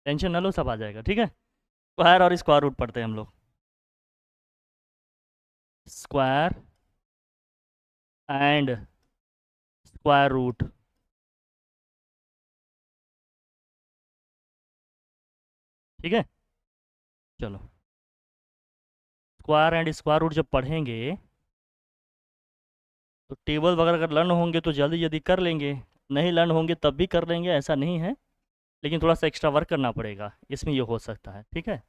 Tension न लो, सब आ जाएगा, ठीक है। स्क्वायर और स्क्वायर रूट पढ़ते हैं हम लोग। Square and square root. ठीक है, चलो। स्क्वायर एंड स्क्वायर रूट जब पढ़ेंगे तो टेबल वगैरह अगर लर्न होंगे तो जल्दी जल्दी कर लेंगे, नहीं लर्न होंगे तब भी कर लेंगे, ऐसा नहीं है। लेकिन थोड़ा सा एक्स्ट्रा वर्क करना पड़ेगा, इसमें ये हो सकता है, ठीक है।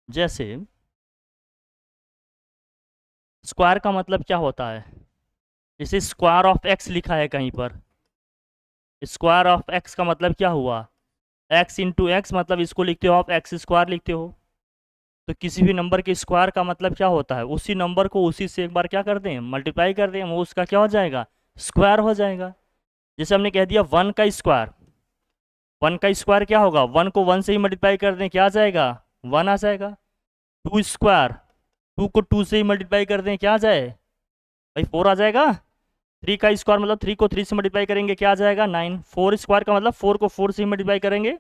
जैसे स्क्वायर का मतलब क्या होता है, जैसे स्क्वायर ऑफ एक्स लिखा है कहीं पर, स्क्वायर ऑफ एक्स का मतलब क्या हुआ, एक्स इंटू एक्स, मतलब इसको लिखते हो आप एक्स स्क्वायर लिखते हो। तो किसी भी नंबर के स्क्वायर का मतलब क्या होता है, उसी नंबर को उसी से एक बार क्या कर दें, मल्टीप्लाई कर दें, वो उसका क्या हो जाएगा, स्क्वायर हो जाएगा। जैसे हमने कह दिया 1 का स्क्वायर, 1 का स्क्वायर क्या होगा, 1 को 1 से ही मल्टीप्लाई कर दें, क्या आ जाएगा, 1 आ जाएगा। 2 स्क्वायर, 2 को 2 से ही मल्टीप्लाई कर दें, क्या आ जाए भाई, 4 आ जाएगा। 3 का स्क्वायर मतलब 3 को 3 से मल्टीप्लाई करेंगे, क्या आ जाएगा, 9। 4 स्क्वायर का मतलब 4 को 4 से ही मल्टीप्लाई करेंगे,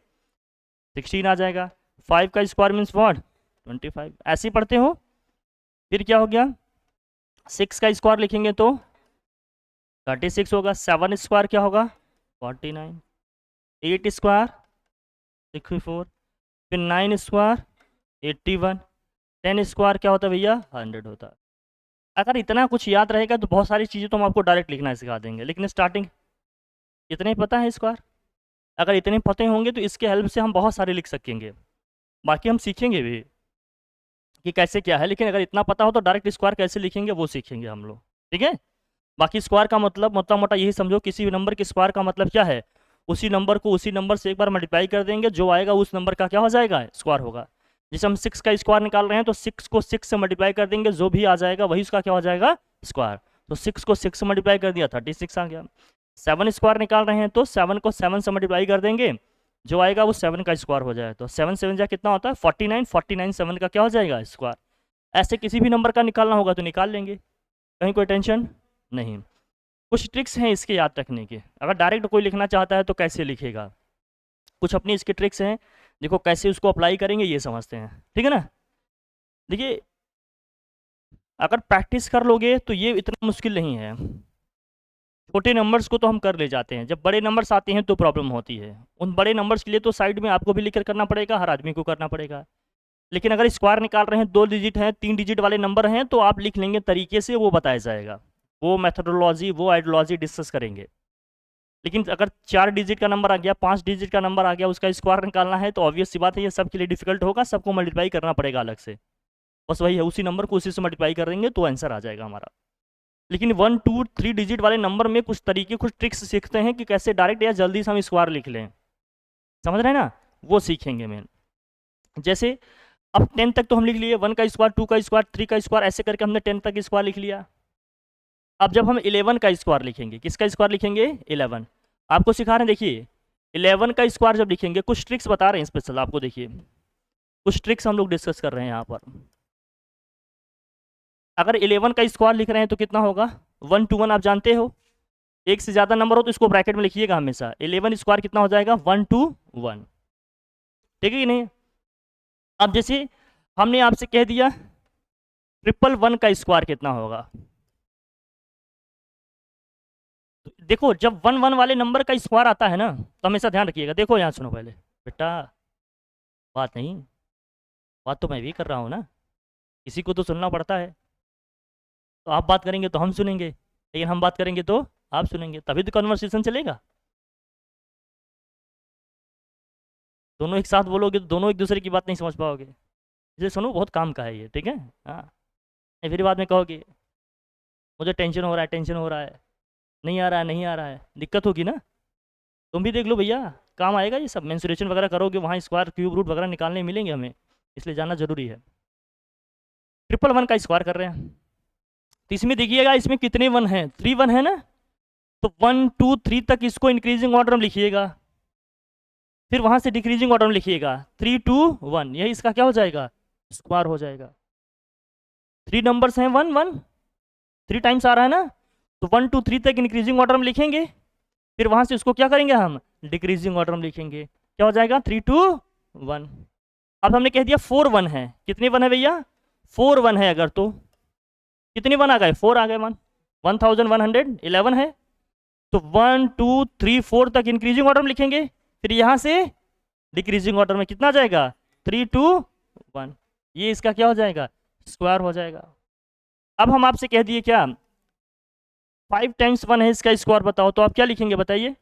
16 आ जाएगा। 5 का स्क्वायर मीन्स व्हाट, 25, ऐसे ही पढ़ते हो। फिर क्या हो गया, 6 का स्क्वायर लिखेंगे तो 36 होगा। 7 स्क्वायर क्या होगा, 49। 8 स्क्वायर 64। फिर 9 स्क्वायर 81। 10 स्क्वायर क्या होता है भैया, 100 होता है। अगर इतना कुछ याद रहेगा तो बहुत सारी चीज़ें तो हम आपको डायरेक्ट लिखना सिखा देंगे, लेकिन स्टार्टिंग इतने ही पता है स्क्वायर। अगर इतने पते होंगे तो इसके हेल्प से हम बहुत सारे लिख सकेंगे, बाकी हम सीखेंगे भी कि कैसे क्या है, लेकिन अगर इतना पता हो तो डायरेक्ट स्क्वायर कैसे लिखेंगे वो सीखेंगे हम लोग, ठीक है। बाकी स्क्वायर का मतलब मोटा मोटा यही समझो, किसी भी नंबर के स्क्वायर का मतलब क्या है, उसी नंबर को उसी नंबर से एक बार मल्टीप्लाई कर देंगे, जो आएगा उस नंबर का क्या हो जाएगा, स्क्वायर होगा। जैसे हम 6 का स्क्वायर निकाल रहे हैं तो 6 को 6 से मल्टीप्लाई कर देंगे, जो भी आ जाएगा वही उसका क्या हो जाएगा, स्क्वायर। तो 6 को 6 से मल्टीप्लाई कर दिया, 36 आ गया। 7 स्क्वायर निकाल रहे हैं तो 7 को 7 से मल्टीप्लाई कर देंगे, जो आएगा वो 7 का स्क्वायर हो जाएगा। तो 7 7 जा कितना होता है, 49। 49 7 का क्या हो जाएगा, स्क्वायर। ऐसे किसी भी नंबर का निकालना होगा तो निकाल लेंगे, कहीं कोई टेंशन नहीं। कुछ ट्रिक्स हैं इसके याद रखने के, अगर डायरेक्ट कोई लिखना चाहता है तो कैसे लिखेगा, कुछ अपनी इसके ट्रिक्स हैं, देखो कैसे उसको अप्लाई करेंगे ये समझते हैं, ठीक है ना। देखिए, अगर प्रैक्टिस कर लोगे तो ये इतना मुश्किल नहीं है। छोटे नंबर्स को तो हम कर ले जाते हैं, जब बड़े नंबर्स आते हैं तो प्रॉब्लम होती है। उन बड़े नंबर्स के लिए तो साइड में आपको भी लिखकर करना पड़ेगा, हर आदमी को करना पड़ेगा। लेकिन अगर स्क्वायर निकाल रहे हैं, 2 डिजिट हैं, 3 डिजिट वाले नंबर हैं, तो आप लिख लेंगे तरीके से, वो बताया जाएगा, वो मेथडोलॉजी वो आइडियोलॉजी डिस्कस करेंगे। लेकिन अगर 4 डिजिट का नंबर आ गया, 5 डिजिट का नंबर आ गया, उसका स्क्वायर निकालना है तो ऑब्वियस सी बात है ये सबके लिए डिफिकल्ट होगा, सबको मल्टीप्लाई करना पड़ेगा अलग से। बस वही है, उसी नंबर को उसी से मल्टीप्लाई कर देंगे तो आंसर आ जाएगा हमारा। लेकिन 1 2 3 डिजिट वाले नंबर में कुछ तरीके कुछ ट्रिक्स सीखते हैं कि कैसे डायरेक्ट या जल्दी से हम स्क्वायर लिख लें, समझ रहे हैं ना, वो सीखेंगे मेन। जैसे अब 10 तक तो हम लिख लिए, 1 का स्क्वायर, 2 का स्क्वायर, 3 का स्क्वायर, ऐसे करके हमने 10 तक स्क्वायर लिख लिया। अब जब हम 11 का स्क्वायर लिखेंगे, किसका स्क्वायर लिखेंगे, 11, आपको सिखा रहे हैं देखिए। 11 का स्क्वायर जब लिखेंगे, कुछ ट्रिक्स बता रहे हैं स्पेशल आपको, देखिए कुछ ट्रिक्स हम लोग डिस्कस कर रहे हैं यहाँ पर। अगर 11 का स्क्वायर लिख रहे हैं तो कितना होगा, 1 to 1 आप जानते हो, एक से ज़्यादा नंबर हो तो इसको ब्रैकेट में लिखिएगा हमेशा। 11 स्क्वायर कितना हो जाएगा, 1 to 1, ठीक है कि नहीं। अब जैसे हमने आपसे कह दिया 111 का स्क्वायर कितना होगा, तो देखो जब 1 1 वाले नंबर का स्क्वायर आता है ना तो हमेशा ध्यान रखिएगा, देखो यहाँ सुनो पहले बेटा, बात नहीं, बात तो मैं भी कर रहा हूँ ना, किसी को तो सुनना पड़ता है। तो आप बात करेंगे तो हम सुनेंगे, लेकिन हम बात करेंगे तो आप सुनेंगे, तभी तो कन्वर्सेशन चलेगा। दोनों एक साथ बोलोगे तो दोनों एक दूसरे की बात नहीं समझ पाओगे। इसे सुनो, बहुत काम का है ये, ठीक है। हाँ, नहीं फिर बाद में कहोगे मुझे टेंशन हो रहा है, टेंशन हो रहा है, नहीं आ रहा है, नहीं आ रहा है, दिक्कत होगी ना। तुम भी देख लो भैया, काम आएगा ये सब, मेंसुरेशन वगैरह करोगे, वहाँ स्क्वायर क्यूब रूट वगैरह निकालने मिलेंगे हमें, इसलिए जानना जरूरी है। 111 का स्क्वायर कर रहे हैं, तो इसमें देखिएगा इसमें कितने 1 हैं, 3 1 है ना, तो 1 2 3 तक इसको इंक्रीजिंग ऑर्डर में लिखिएगा, फिर वहां से डिक्रीजिंग ऑर्डर में लिखिएगा, 3 2 1, यही इसका क्या हो जाएगा, स्क्वायर हो जाएगा। 3 नंबर्स हैं 1 1, 3 टाइम्स आ रहा है ना, तो 1 2 3 तक इंक्रीजिंग ऑर्डर में लिखेंगे, फिर वहां से उसको क्या करेंगे हम, डिक्रीजिंग ऑर्डर में लिखेंगे, क्या हो जाएगा, 3 2 1। अब हमने कह दिया 4 1 है, कितने 1 है भैया? 4 1 है अगर, तो कितने 1 आ गए? 4 आ गए 1, 1111 है। तो 1 2 3 4 तक इंक्रीजिंग ऑर्डर में लिखेंगे, फिर यहाँ से डिक्रीजिंग ऑर्डर में कितना जाएगा? 3 2 1। ये इसका क्या हो जाएगा? स्क्वायर हो जाएगा। अब हम आपसे कह दिए क्या 5 टाइम्स 1 है, इसका स्क्वायर बताओ, तो आप क्या लिखेंगे बताइए?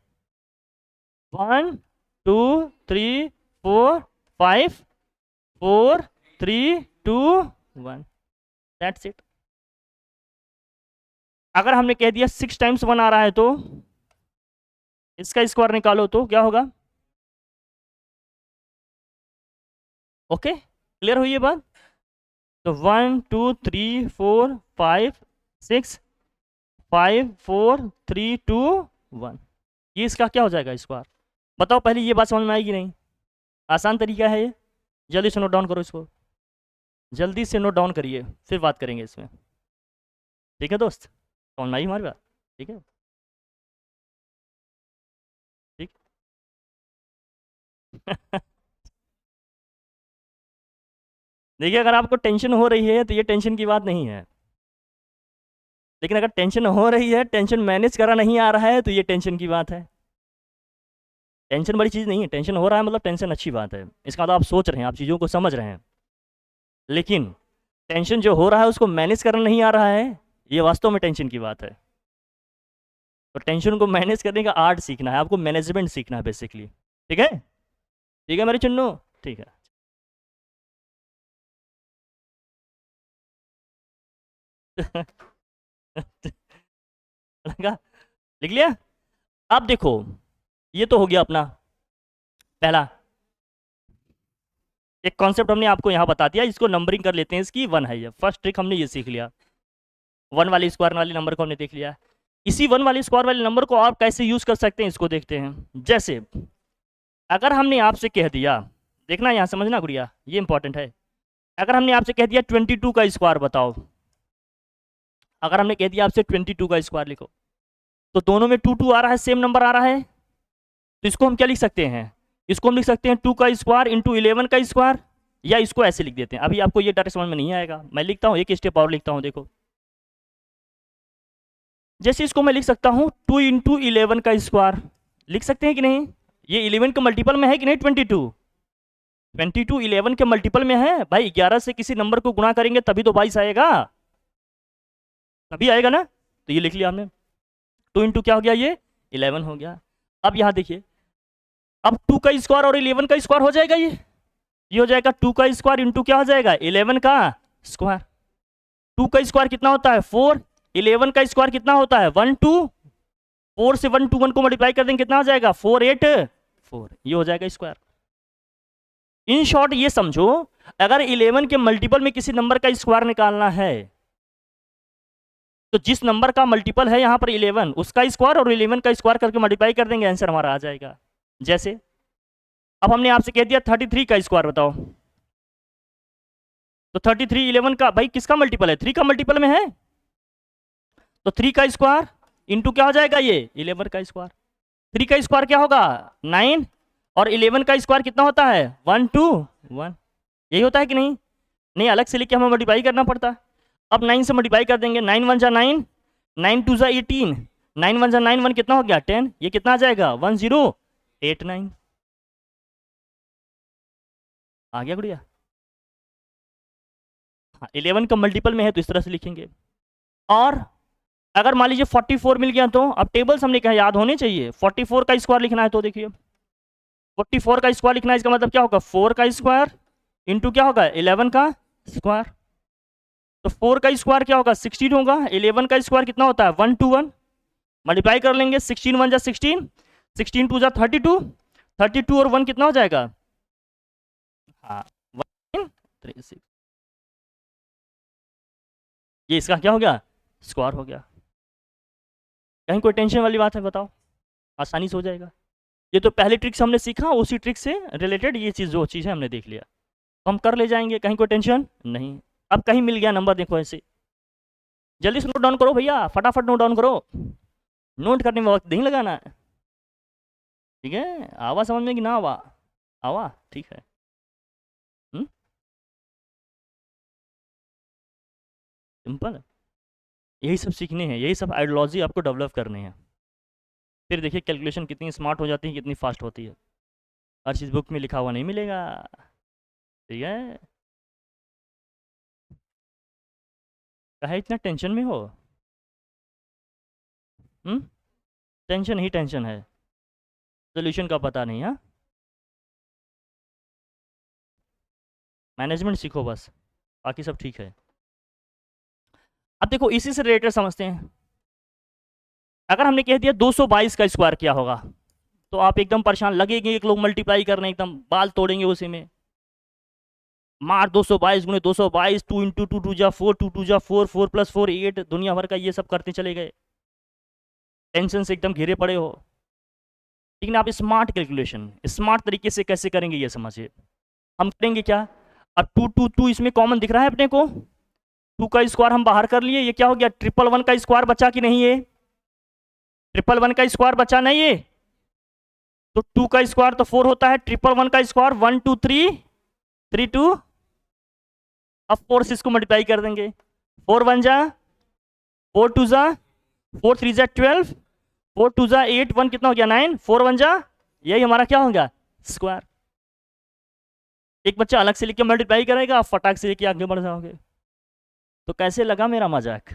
1 2 3 4 5 4 3 2 1, दैट्स इट। अगर हमने कह दिया 6 टाइम्स 1 आ रहा है, तो इसका स्क्वायर निकालो, तो क्या होगा? ओके, क्लियर हुई ये बात? तो 1 2 3 4 5 6 5 4 3 2 1, ये इसका क्या हो जाएगा? स्क्वायर। बताओ पहले ये बात समझ में आएगी नहीं? आसान तरीका है ये, जल्दी से नोट डाउन करो इसको, जल्दी से नोट डाउन करिए, फिर बात करेंगे इसमें। ठीक है दोस्त, समझ में आई हमारी बात? ठीक है, ठीक। देखिए, अगर आपको टेंशन हो रही है तो ये टेंशन की बात नहीं है, लेकिन अगर टेंशन हो रही है, टेंशन मैनेज करा नहीं आ रहा है, तो ये टेंशन की बात है। टेंशन बड़ी चीज़ नहीं है, टेंशन हो रहा है मतलब टेंशन अच्छी बात है, इसका मतलब आप सोच रहे हैं, आप चीज़ों को समझ रहे हैं। लेकिन टेंशन जो हो रहा है उसको मैनेज करना नहीं आ रहा है, ये वास्तव में टेंशन की बात है। तो टेंशन को मैनेज करने का आर्ट सीखना है आपको, मैनेजमेंट सीखना है बेसिकली। ठीक है, ठीक है मेरे चुन्नू, ठीक है। लगा? लिख लिया? अब देखो, ये तो हो गया अपना पहला एक कॉन्सेप्ट, हमने आपको यहाँ बता दिया, इसको नंबरिंग कर लेते हैं, इसकी 1 है, ये फर्स्ट ट्रिक हमने ये सीख लिया। 1 वाले स्क्वायर वाले नंबर को हमने देख लिया। इसी 1 वाले स्क्वायर वाले नंबर को आप कैसे यूज कर सकते हैं, इसको देखते हैं। जैसे अगर हमने आपसे कह दिया, देखना यहाँ समझना गुड़िया, ये इंपॉर्टेंट है। अगर हमने आपसे कह दिया 22 का स्क्वायर बताओ, अगर हमने कह दिया आपसे 22 का स्क्वायर लिखो, तो दोनों में 2 2 आ रहा है, सेम नंबर आ रहा है, तो इसको हम क्या लिख सकते हैं? इसको हम लिख सकते हैं 2 का स्क्वायर इंटू 11 का स्क्वायर, या इसको ऐसे लिख देते हैं। अभी आपको ये डायरेक्ट समझ में नहीं आएगा, मैं लिखता हूँ, एक स्टेप और लिखता हूँ, देखो। जैसे इसको मैं लिख सकता हूँ 2 इंटू 11 का स्क्वायर, लिख सकते हैं कि नहीं? ये 11 के मल्टीपल में है कि नहीं? 22 22 11 के मल्टीपल में है भाई। 11 से किसी नंबर को गुणा करेंगे तभी तो 22 आएगा, तभी आएगा ना। तो ये लिख लिया हमने, 2 इंटू क्या हो गया? ये 11 हो गया। अब यहाँ देखिए, अब 2 का स्क्वायर और 11 का स्क्वायर हो जाएगा, ये हो जाएगा 2 का स्क्वायर इंटू क्या हो जाएगा? 11 का स्क्वायर। 2 का स्क्वायर कितना होता है? 4। 11 का स्क्वायर कितना होता है? 1 2। 4 से 1 2 1 को मल्टीप्लाई कर देंगे, कितना हो जाएगा? 4 8 4, ये हो जाएगा स्क्वायर। इन शॉर्ट ये समझो, अगर 11 के मल्टीपल में किसी नंबर का स्क्वायर निकालना है, तो जिस नंबर का मल्टीपल है यहाँ पर 11, उसका स्क्वायर और 11 का स्क्वायर करके मल्टीप्लाई कर देंगे, आंसर हमारा आ जाएगा। जैसे अब हमने आपसे कह दिया 33 का स्क्वायर बताओ, तो 33 11 का भाई किसका मल्टीपल है? 3 का मल्टीपल में है, तो 3 का स्क्वायर इंटू क्या हो जाएगा? ये 11 का स्क्वायर। 3 का स्क्वायर क्या होगा? 9, और 11 का स्क्वायर कितना होता है? 1 2 1, यही होता है कि नहीं? नहीं, अलग से लिख के हमें मल्टीप्लाई करना पड़ता। अब 9 से मल्टीप्लाई कर देंगे, 9 1 जा 9, 9 2 जा 18, 9 1 जा 9, 1 कितना हो गया? 10, ये कितना आ जाएगा? 1089 आ गया गुड़िया? हाँ, 11 का मल्टीपल में है तो इस तरह से लिखेंगे। और अगर मान लीजिए 44 मिल गया, तो अब टेबल्स हमने कहा याद होने चाहिए। 44 का स्क्वायर लिखना है, तो देखिए 44 का स्क्वायर लिखना है, इसका मतलब क्या होगा? 4 का स्क्वायर इंटू क्या होगा? 11 का स्क्वायर। तो 4 का स्क्वायर क्या होगा? 16 होगा। 11 का स्क्वायर कितना होता है? 1 2 1, मल्टीप्लाई कर लेंगे, 16 1 जा 16, 16 2 जा 32, 32 और 1 कितना हो जाएगा? हाँ, 136, ये इसका क्या हो गया? स्क्वायर हो गया। कहीं कोई टेंशन वाली बात है बताओ? आसानी से हो जाएगा। ये तो पहले ट्रिक से हमने सीखा, उसी ट्रिक से रिलेटेड ये चीज़, जो चीज़ है हमने देख लिया, हम कर ले जाएंगे, कहीं कोई टेंशन नहीं। अब कहीं मिल गया नंबर, देखो ऐसे, जल्दी से नोट डाउन करो भैया, फटाफट नोट डाउन करो, नोट करने में वक्त नहीं लगाना है। ठीक है, आवा समझ में कि ना आवा? आवा, ठीक है। सिंपल, यही सब सीखने हैं, यही सब आइडियोलॉजी आपको डेवलप करने हैं। फिर देखिए कैलकुलेशन कितनी स्मार्ट हो जाती है, कितनी फास्ट होती है। हर चीज़ बुक में लिखा हुआ नहीं मिलेगा, ठीक है। काहे इतना टेंशन में हो? टेंशन ही टेंशन है, सोल्यूशन का पता नहीं। हाँ, मैनेजमेंट सीखो बस, बाकी सब ठीक है। अब देखो इसी से रिलेटेड समझते हैं। अगर हमने कह दिया 222 का स्क्वायर क्या होगा, तो आप एकदम परेशान लगेंगे, एक लोग मल्टीप्लाई करने एकदम बाल तोड़ेंगे उसी में। मार 222 गुणे 222, 2 इंटू 2 टू जा 4, 2 टू जा 4, 4 प्लस 4 8, दुनिया भर का ये सब करते चले गए, टेंशन से एकदम घिरे पड़े हो। लेकिन आप स्मार्ट कैलकुलेशन स्मार्ट तरीके से कैसे करेंगे ये समझिए। हम करेंगे क्या, अब 2 2 2 इसमें कॉमन दिख रहा है अपने को, 2 का स्क्वायर हम बाहर कर लिए, ये क्या हो गया, 111 का स्क्वायर बचा कि नहीं, है 111 का स्क्वायर बचा नहीं है, तो 2 का स्क्वायर तो 4 होता है, 111 का स्क्वायर 1 2 3 3 2, अब 4 से इसको मल्टीप्लाई कर देंगे, 4 1 जा 4 2 जा 4 3 जा 12, 4 2 जा 8, 1 कितना हो गया 9, 4 1 जा, यही हमारा क्या होगा स्क्वायर। एक बच्चा अलग से लिख के मल्टीप्लाई करेगा, आप फटाक से लेके आगे बढ़ जाओगे। तो कैसे लगा मेरा मजाक,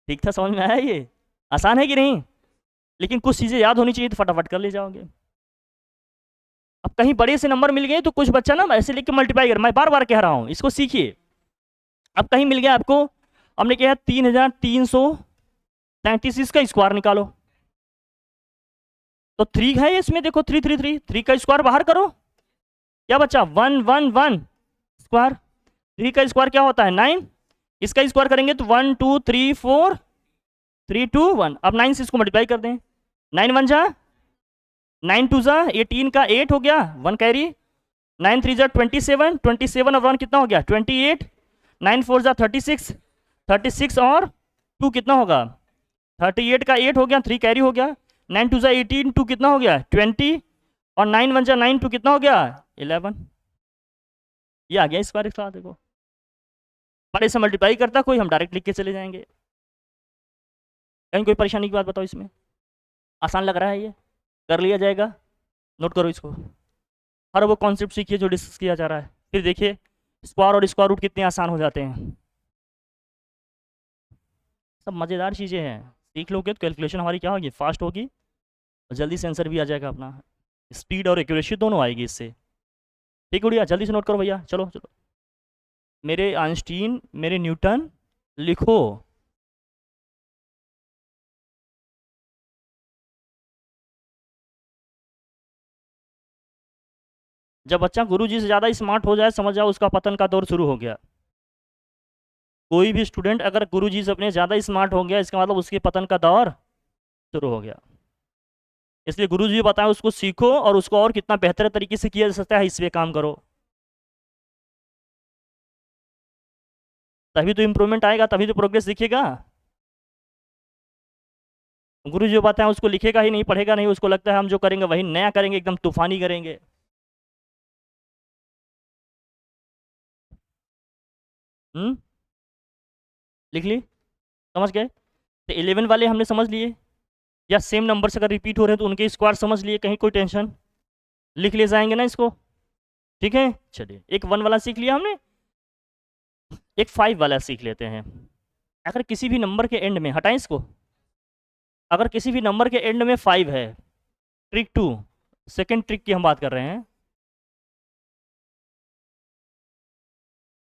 ठीक था, समझ में आया? ये आसान है कि नहीं? लेकिन कुछ चीज़ें याद होनी चाहिए तो फटाफट कर ले जाओगे। अब कहीं बड़े से नंबर मिल गए तो कुछ बच्चा ना ऐसे लिख के मल्टीप्लाई कर, मैं बार बार कह रहा हूँ इसको सीखिए। अब कहीं मिल गया आपको, हमने कहा 3336 का स्क्वायर निकालो, तो 3 है इसमें, देखो 3 3 3 3 का स्क्वायर बाहर करो, क्या बचा 1 1 1 स्क्वायर, 3 का स्क्वायर क्या होता है 9, इसका स्क्वायर करेंगे तो 1 2 3 4 3 2 1, अब 9 से इसको मल्टीप्लाई कर दें, 9 1 जा 9 2 जा 18 का 8 हो गया, 1 कैरी, 9 3 जा 27, 27 और 1 कितना हो गया 28, 9 4 जा 36, 36 और 2 कितना होगा 38 का 8 हो गया, 3 कैरी हो गया, 9 2 जा 18, 2 कितना हो गया 20, और 9 1 जा 9, 2 कितना हो गया 11। ये आ गया इस बार इसका, देखो बड़े से मल्टीप्लाई करता कोई, हम डायरेक्ट लिख के चले जाएंगे। कहीं कोई परेशानी की बात बताओ इसमें, आसान लग रहा है, ये कर लिया जाएगा, नोट करो इसको, हर वो कॉन्सेप्ट सीखिए जो डिस्कस किया जा रहा है, फिर देखिए स्क्वायर और स्क्वायर रूट कितने आसान हो जाते हैं। सब मज़ेदार चीज़ें हैं, सीख लोगे तो कैलकुलेशन हमारी क्या होगी, फास्ट होगी, और जल्दी से आंसर भी आ जाएगा अपना, स्पीड और एक्यूरेसी दोनों आएगी इससे। ठीक उड़िया, जल्दी से नोट करो भैया, चलो चलो, मेरे आइंस्टीन मेरे न्यूटन लिखो। जब बच्चा गुरुजी से ज़्यादा स्मार्ट हो जाए, समझ जाओ उसका पतन का दौर शुरू हो गया। कोई भी स्टूडेंट अगर गुरुजी से अपने ज़्यादा स्मार्ट हो गया, इसका मतलब उसके पतन का दौर शुरू हो गया। इसलिए गुरुजी बताएं उसको सीखो, और उसको और कितना बेहतर तरीके से किया जा सकता है इस पे काम करो, तभी तो इम्प्रूवमेंट आएगा, तभी तो प्रोग्रेस दिखेगा। गुरु जो बताएं उसको लिखेगा ही नहीं, पढ़ेगा नहीं, उसको लगता है हम जो करेंगे वही नया करेंगे, एकदम तूफानी करेंगे। लिख ली, समझ गए? तो 11 वाले हमने समझ लिए, या सेम नंबर से अगर रिपीट हो रहे हैं तो उनके स्क्वायर समझ लिए, कहीं कोई टेंशन, लिख ले जाएंगे ना इसको, ठीक है। चलिए एक 1 वाला सीख लिया हमने, एक 5 वाला सीख लेते हैं। अगर किसी भी नंबर के एंड में, हटाएं इसको, अगर किसी भी नंबर के एंड में 5 है, ट्रिक 2, सेकेंड ट्रिक की हम बात कर रहे हैं,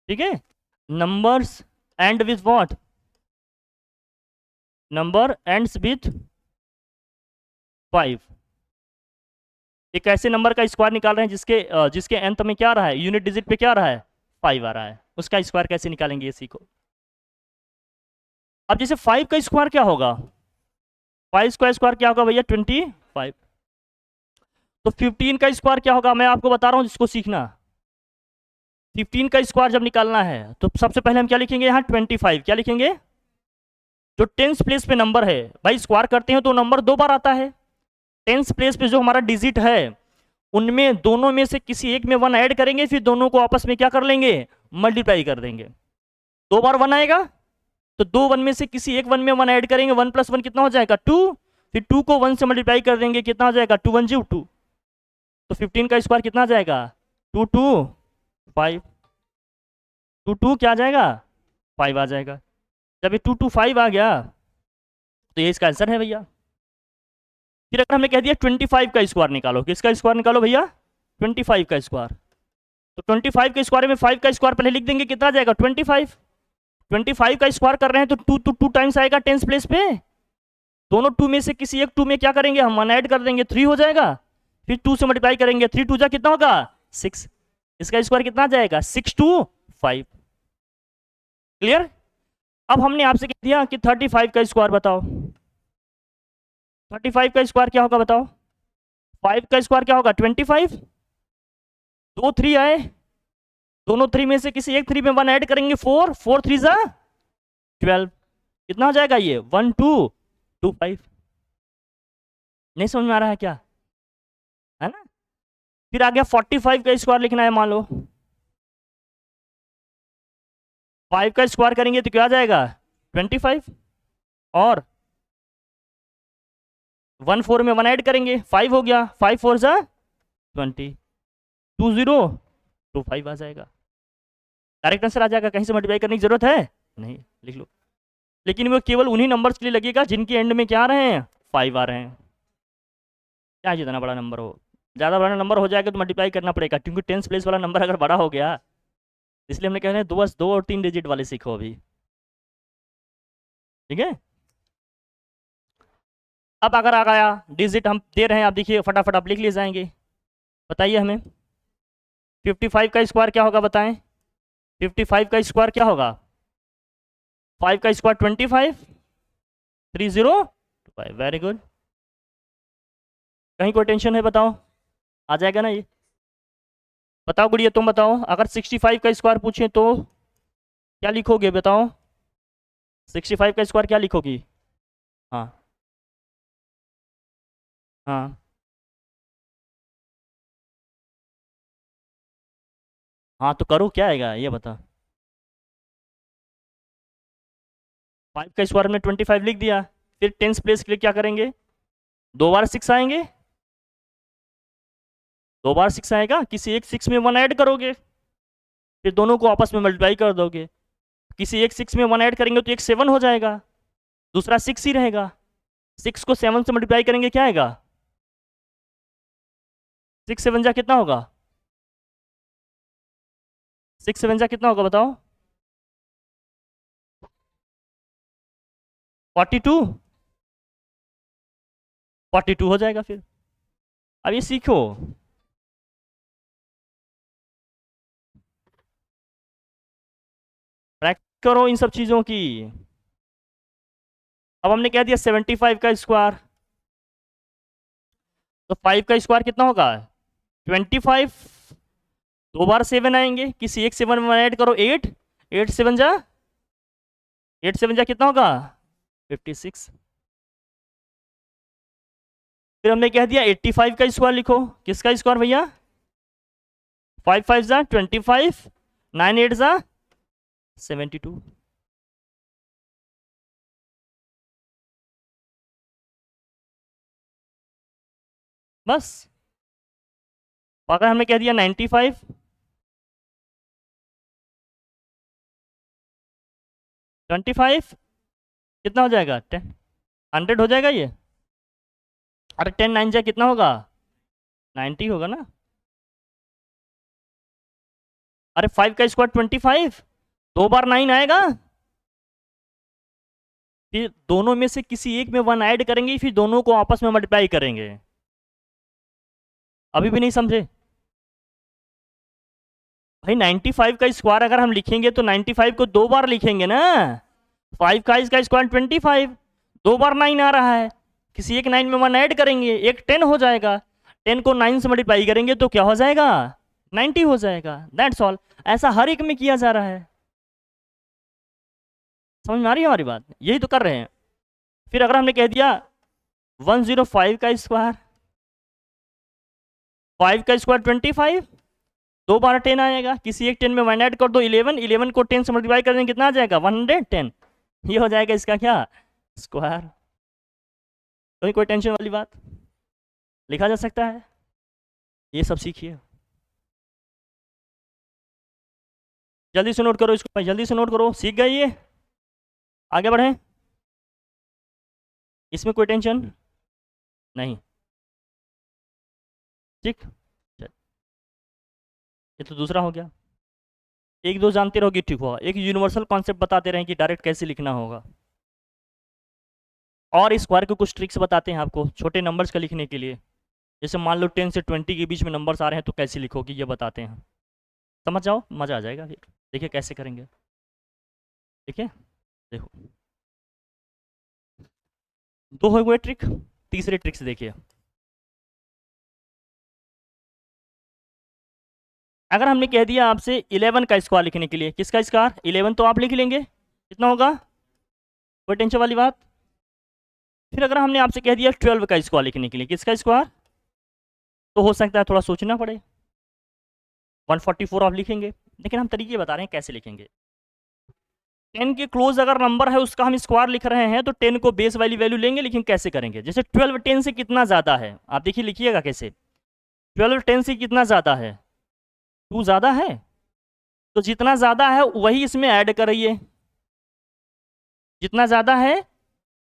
ठीक है। Numbers and with what, number ends with 5, एक ऐसे नंबर का स्क्वायर निकाल रहे हैं जिसके अंत में क्या आ रहा है, यूनिट डिजिट पे क्या आ रहा है 5 आ रहा है, उसका स्क्वायर कैसे निकालेंगे ये सीखो। अब जैसे 5 का स्क्वायर क्या होगा, 5 का स्क्वायर क्या होगा भैया 25, तो 15 का स्क्वायर क्या होगा, मैं आपको बता रहा हूँ जिसको सीखना। 15 का स्क्वायर जब निकालना है तो सबसे पहले हम क्या लिखेंगे यहाँ 25, क्या लिखेंगे, जो टेंस प्लेस पे नंबर है, भाई स्क्वायर करते हैं तो नंबर 2 बार आता है, टेंस प्लेस पे जो हमारा डिजिट है उनमें दोनों में से किसी एक में 1 ऐड करेंगे, फिर दोनों को आपस में क्या कर लेंगे, मल्टीप्लाई कर देंगे, 2 बार 1 आएगा, तो दो वन में से किसी एक वन में वन ऐड करेंगे, 1 + 1 कितना हो जाएगा 2, फिर 2 को 1 से मल्टीप्लाई कर देंगे, कितना हो जाएगा 2 1 2, तो 15 का स्क्वायर कितना आ जाएगा 2 2 5, 2 2 क्या आ जाएगा 5 आ जाएगा। जब ये 2 2 5 आ गया तो ये इसका आंसर है भैया। फिर अगर हमने कह दिया 25 का स्क्वायर निकालो, किसका स्क्वायर निकालो भैया 25 का स्क्वायर, तो 25 के स्क्वायर में 5 का स्क्वायर पहले लिख देंगे, कितना आ जाएगा 25। 25 का स्क्वायर कर रहे हैं तो 2 टाइम्स आएगा टेंस प्लेस पे, दोनों 2 में से किसी एक 2 में क्या करेंगे हम 1 ऐड कर देंगे, 3 हो जाएगा, फिर 2 से मल्टीप्लाई करेंगे, 3 2 जा कितना होगा 6, इसका स्क्वायर कितना आ जाएगा 6 2 5। क्लियर। अब हमने आपसे कह दिया कि 35 का स्क्वायर बताओ, 35 का स्क्वायर क्या होगा बताओ, 5 का स्क्वायर क्या होगा 25, दो 3 आए, दोनों 3 में से किसी एक 3 में 1 ऐड करेंगे, 4 4 3 जा 12, कितना हो जाएगा ये 1 2 2 5। नहीं समझ में आ रहा है क्या, है ना। फिर आ गया 45 का स्क्वायर लिखना है, मान लो 5 का स्क्वायर करेंगे तो क्या आ जाएगा 25, और 1 4 में 1 ऐड करेंगे 5 हो गया, 5 4 जा 20, 2 0 2 5 आ जाएगा, डायरेक्ट आंसर आ जाएगा, कहीं से मल्टीप्लाई करने की जरूरत है नहीं, लिख लो। लेकिन वो केवल उन्हीं नंबर्स के लिए लगेगा जिनके एंड में क्या आ रहे हैं 5 आ रहे हैं, क्या जितना बड़ा नंबर हो, ज़्यादा बड़ा नंबर हो जाएगा तो मल्टीप्लाई करना पड़ेगा, क्योंकि टेंस प्लेस वाला नंबर अगर बड़ा हो गया, इसलिए हमने कह रहे हैं बस 2 और 3 डिजिट वाले सीखो अभी, ठीक है। अब अगर आ गया डिजिट हम दे रहे हैं, आप देखिए फटाफट आप लिख लिए जाएंगे, बताइए हमें 55 का स्क्वायर क्या होगा बताएं, 55 का स्क्वायर क्या होगा, 5 का स्क्वायर 25, 3 0 2 5, वेरी गुड। कहीं कोई टेंशन है बताओ, आ जाएगा ना ये, बताओ गुड़िया तुम बताओ, अगर 65 का स्क्वायर पूछे तो क्या लिखोगे बताओ, 65 का स्क्वायर क्या लिखोगी, हाँ हाँ हाँ, तो करो क्या आएगा ये बता, 5 का स्क्वायर में 25 लिख दिया, फिर टेंस प्लेस के लिए क्या करेंगे, 2 बार 6 आएंगे, 2 बार 6 आएगा, किसी एक 6 में 1 ऐड करोगे, फिर दोनों को आपस में मल्टीप्लाई कर दोगे, किसी एक 6 में 1 ऐड करेंगे तो एक 7 हो जाएगा, दूसरा 6 ही रहेगा, 6 को 7 से मल्टीप्लाई करेंगे क्या आएगा, 6 7 जा कितना होगा, 6 7 जा कितना होगा बताओ 42, 42 हो जाएगा। फिर अब ये सीखो, प्रैक्टिस करो इन सब चीज़ों की। अब हमने कह दिया 75 का स्क्वायर, तो 5 का स्क्वायर कितना होगा 25, 2 बार 7 आएंगे, किसी एक 7 में ऐड करो 8, 8 7 जा, 8 7 जा कितना होगा 56। फिर हमने कह दिया 85 का स्क्वायर लिखो, किसका स्क्वायर भैया, 5 5 जा 25, 9 8 जा 72। बस अगर हमने कह दिया 95, 25 कितना हो जाएगा 10, 100 हो जाएगा ये, अरे 10 9 जा कितना होगा 90 होगा ना। अरे 5 का स्क्वायर 25, 2 बार 9 आएगा, फिर दोनों में से किसी एक में 1 ऐड करेंगे, फिर दोनों को आपस में मल्टीप्लाई करेंगे। अभी भी नहीं समझे भाई, 95 का स्क्वायर अगर हम लिखेंगे तो 95 को 2 बार लिखेंगे ना, 5 का इसका स्क्वायर 25, 2 बार 9 आ रहा है, किसी एक 9 में 1 ऐड करेंगे, एक 10 हो जाएगा, 10 को 9 से मल्टीप्लाई करेंगे तो क्या हो जाएगा 90 हो जाएगा, दैट्स ऑल। ऐसा हर एक में किया जा रहा है, समझ में आ रही है हमारी बात, यही तो कर रहे हैं। फिर अगर हमने कह दिया 105 का स्क्वायर, 5 का स्क्वायर 25, 2 बार 10 आएगा, किसी एक 10 में 1 ऐड कर दो 11, 11 को 10 से मल्टीप्लाई कर देंगे कितना आ जाएगा 110, ये हो जाएगा इसका क्या, स्क्वायर। तो कोई टेंशन वाली बात, लिखा जा सकता है। ये सब सीखिए, जल्दी से नोट करो इसको भाई, जल्दी से नोट करो, सीख गए ये, आगे बढ़ें। इसमें कोई टेंशन नहीं, ठीक। चल, ये तो दूसरा हो गया। एक दो जानते रहोगे ठीक होगा, एक यूनिवर्सल कॉन्सेप्ट बताते रहें कि डायरेक्ट कैसे लिखना होगा। और स्क्वायर के कुछ ट्रिक्स बताते हैं आपको छोटे नंबर्स का लिखने के लिए। जैसे मान लो 10 से 20 के बीच में नंबर्स आ रहे हैं तो कैसे लिखोगे, ये बताते हैं। समझ जाओ, मज़ा आ जाएगा फिर। देखिए कैसे करेंगे, ठीक है। देखो, दो हो गए ट्रिक, तीसरे ट्रिक से देखिए। अगर हमने कह दिया आपसे 11 का स्क्वायर लिखने के लिए, किसका स्क्वायर 11, तो आप लिख लेंगे, कितना होगा, कोई टेंशन वाली बात। फिर अगर हमने आपसे कह दिया 12 का स्क्वायर लिखने के लिए, किसका स्क्वायर, तो हो सकता है थोड़ा सोचना पड़े, 144 आप लिखेंगे। लेकिन हम तरीके बता रहे हैं कैसे लिखेंगे। 10 के क्लोज अगर नंबर है उसका हम स्क्वायर लिख रहे हैं तो 10 को बेस वाली वैल्यू लेंगे, लेकिन कैसे करेंगे। जैसे 12 10 से कितना ज़्यादा है, आप देखिए लिखिएगा कैसे। 12 10 से कितना ज़्यादा है, 2 ज़्यादा है, तो जितना ज़्यादा है वही इसमें ऐड करिए, जितना ज़्यादा है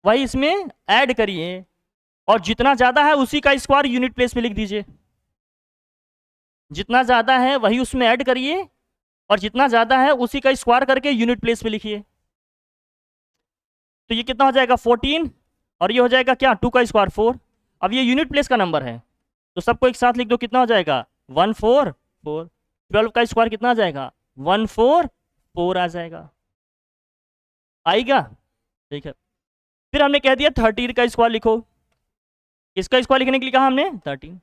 वही इसमें ऐड करिए, और जितना ज़्यादा है उसी का स्क्वायर यूनिट प्लेस में लिख दीजिए। जितना ज़्यादा है वही उसमें ऐड करिए, और जितना ज़्यादा है उसी का स्क्वायर करके यूनिट प्लेस पे लिखिए। तो ये कितना हो जाएगा 14, और ये हो जाएगा क्या 2 का स्क्वायर 4। अब ये यूनिट प्लेस का नंबर है तो सबको एक साथ लिख दो, कितना हो जाएगा 144। 12 का स्क्वायर कितना आ जाएगा 144 आ जाएगा, आएगा, ठीक है। फिर हमने कह दिया 13 का स्क्वायर लिखो, इसका स्क्वायर लिखने के लिए कहा हमने 13।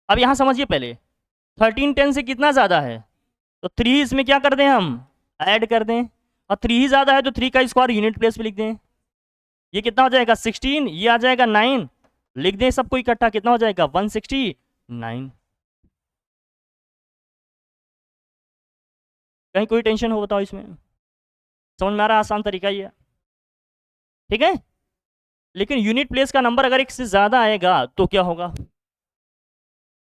अब यहाँ समझिए पहले, 13 10 से कितना ज़्यादा है, तो 3 इसमें क्या कर दें हम, ऐड कर दें, और 3 ही ज़्यादा है तो 3 का स्क्वायर यूनिट प्लेस पे लिख दें। ये कितना हो जाएगा 16, ये आ जाएगा 9, लिख दें सबको इकट्ठा, कितना हो जाएगा 169। कहीं कोई टेंशन हो बताओ इसमें, समझ में आ रहा है, आसान तरीका ही है, ठीक है। लेकिन यूनिट प्लेस का नंबर अगर एक से ज़्यादा आएगा तो क्या होगा।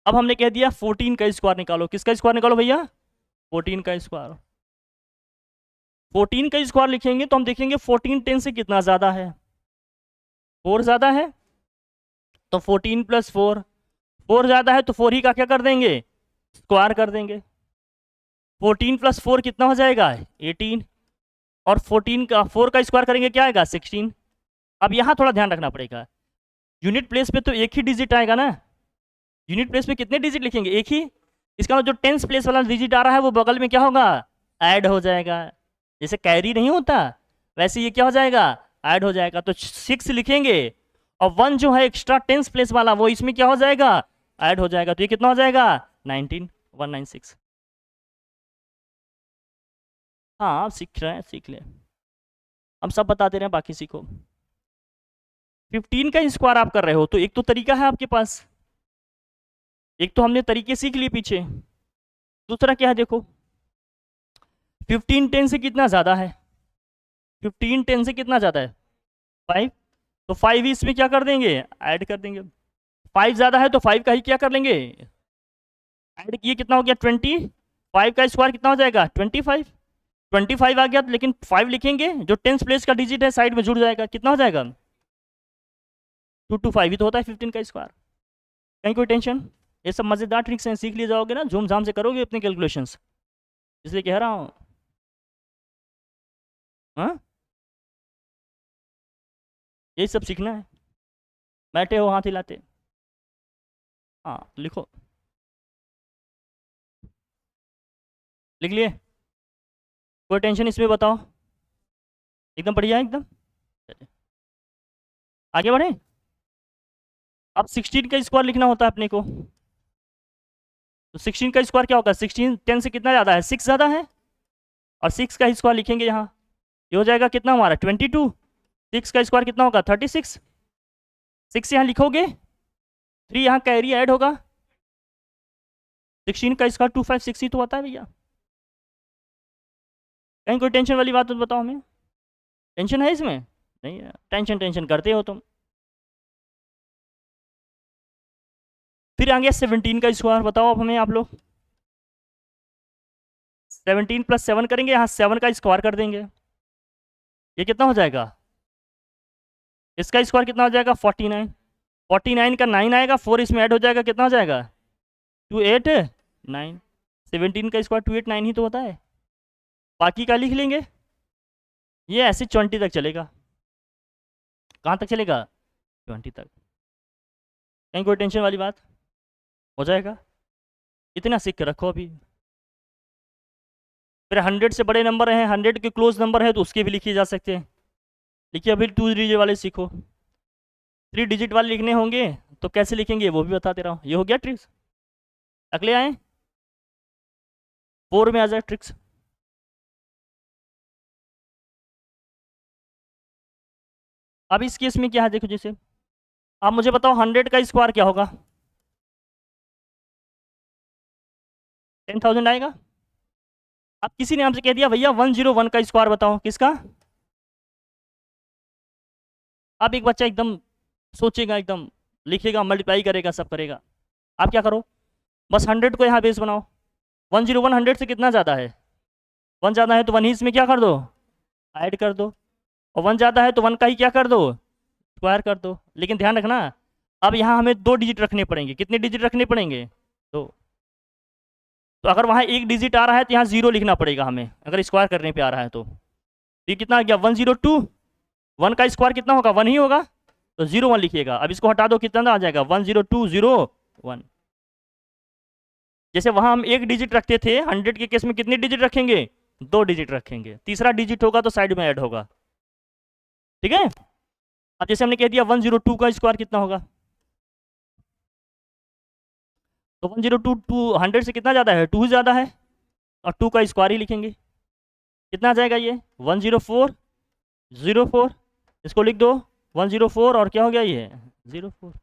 अब हमने कह दिया 14 का स्क्वायर निकालो, किसका स्क्वायर निकालो भैया 14 का स्क्वायर। 14 का स्क्वायर लिखेंगे तो हम देखेंगे 14 10 से कितना ज़्यादा है, 4 ज़्यादा है, तो 14 + 4, 4 ज़्यादा है तो 4 ही का क्या कर देंगे, स्क्वायर कर देंगे। 14 + 4 कितना हो जाएगा 18, और 14 का 4 का स्क्वायर करेंगे क्या आएगा 16। अब यहाँ थोड़ा ध्यान रखना पड़ेगा, यूनिट प्लेस पे तो एक ही डिजिट आएगा ना, यूनिट प्लेस पे कितने डिजिट लिखेंगे, एक ही। इसका मतलब जो टेंस प्लेस वाला डिजिट आ रहा है वो बगल में क्या होगा, ऐड हो जाएगा। जैसे कैरी नहीं होता वैसे ये क्या हो जाएगा, ऐड हो जाएगा। तो 6 लिखेंगे, और 1 जो है एक्स्ट्रा टेंस प्लेस वाला वो इसमें क्या हो जाएगा, ऐड हो जाएगा। तो ये कितना हो जाएगा 19, 196। हाँ आप सीख रहे हैं, सीख ले, हम सब बताते रहे, बाकी सीखो। 15 का स्क्वायर आप कर रहे हो तो एक तो तरीका है आपके पास, एक तो हमने तरीके सीख लिए पीछे, दूसरा क्या है देखो, 15 10 से कितना ज़्यादा है, 15 10 से कितना ज़्यादा है 5, तो 5 इसमें क्या कर देंगे, ऐड कर देंगे। 5 ज़्यादा है तो 5 का ही क्या कर लेंगे, ऐड किए, कितना हो गया 20, 5 का स्क्वायर कितना हो जाएगा 25, 25 आ गया, लेकिन 5 लिखेंगे, जो टेंस प्लेस का डिजिट है साइड में जुड़ जाएगा, कितना हो जाएगा 225 ही तो होता है 15 का स्क्वायर। कहीं कोई टेंशन, ये सब मज़ेदार ट्रिक्स हैं, सीख लिए जाओगे ना झूम झाम से करोगे अपने कैलकुलेशंस, इसलिए कह रहा हूँ। हाँ यही सब सीखना है, बैठे हो हाथ हिलाते, हाँ लिखो, लिख लिए, कोई टेंशन इसमें बताओ, एकदम बढ़िया एकदम। चलिए आगे बढ़े। अब 16 का स्क्वायर लिखना होता है अपने को, तो 16 का स्क्वायर क्या होगा, 16 10 से कितना ज़्यादा है 6 ज़्यादा है, और 6 का स्क्वायर लिखेंगे यहाँ, ये हो जाएगा कितना हमारा 22, 6 का स्क्वायर कितना होगा 36, 6 यहाँ लिखोगे, 3 यहाँ कैरी ऐड होगा, 16 का स्क्वायर 256 ही तो आता है भैया। कहीं कोई टेंशन वाली बात तो बताओ हमें। टेंशन है इसमें? नहीं है, टेंशन टेंशन करते हो तुम। फिर आ गया 17 का स्क्वायर, बताओ अब हमें आप लोग। 17 + 7 करेंगे, यहाँ 7 का स्क्वायर कर देंगे, ये कितना हो जाएगा? इसका स्क्वायर कितना हो जाएगा? 49। 49 का 9 आएगा, 4 इसमें ऐड हो जाएगा, कितना हो जाएगा? 289। 17 का स्क्वायर 289 ही तो होता है। बाकी का लिख लेंगे, ये ऐसे 20 तक चलेगा। कहाँ तक चलेगा? 20 तक। कहीं कोई टेंशन वाली बात? हो जाएगा, इतना सीख के रखो अभी। फिर 100 से बड़े नंबर हैं, 100 के क्लोज नंबर है तो उसके भी लिखे जा सकते हैं। लिखिए, अभी 2 डिजिट वाले सीखो। 3 डिजिट वाले लिखने होंगे तो कैसे लिखेंगे वो भी बता दे रहा हूँ। ये हो गया ट्रिक्स, अगले आए 4 में आ जाए ट्रिक्स। अब इस केस में क्या है देखो, जैसे आप मुझे बताओ 100 का स्क्वायर क्या होगा? 10,000 आएगा। अब किसी ने हमसे कह दिया भैया 101 का स्क्वायर बताओ, किसका? अब एक बच्चा एकदम सोचेगा, एकदम लिखेगा, मल्टीप्लाई करेगा, सब करेगा। आप क्या करो, बस 100 को यहाँ बेस बनाओ। 101 100 से कितना ज़्यादा है? 1 ज़्यादा है तो 1 ही इसमें क्या कर दो, ऐड कर दो। और 1 ज़्यादा है तो 1 का ही क्या कर दो, स्क्वायर कर दो। लेकिन ध्यान रखना, अब यहाँ हमें 2 डिजिट रखने पड़ेंगे। कितने डिजिट रखने पड़ेंगे? 2। तो अगर वहाँ 1 डिजिट आ रहा है तो यहाँ 0 लिखना पड़ेगा हमें, अगर स्क्वायर करने पे आ रहा है तो। ये कितना आ गया? 102। 1 का स्क्वायर कितना होगा? 1 ही होगा, तो 01 लिखिएगा। अब इसको हटा दो, कितना आ जाएगा? 10201। जैसे वहाँ हम 1 डिजिट रखते थे, 100 के केस में कितने डिजिट रखेंगे? 2 डिजिट रखेंगे। तीसरा डिजिट होगा तो साइड में ऐड होगा, ठीक है। अब जैसे हमने कह दिया 102 का स्क्वायर कितना होगा, तो 102 100 से कितना ज़्यादा है? 2 ही ज़्यादा है, और 2 का स्क्वायर ही लिखेंगे। कितना आ जाएगा ये? 10404। इसको लिख दो 104, और क्या हो गया ये? 04।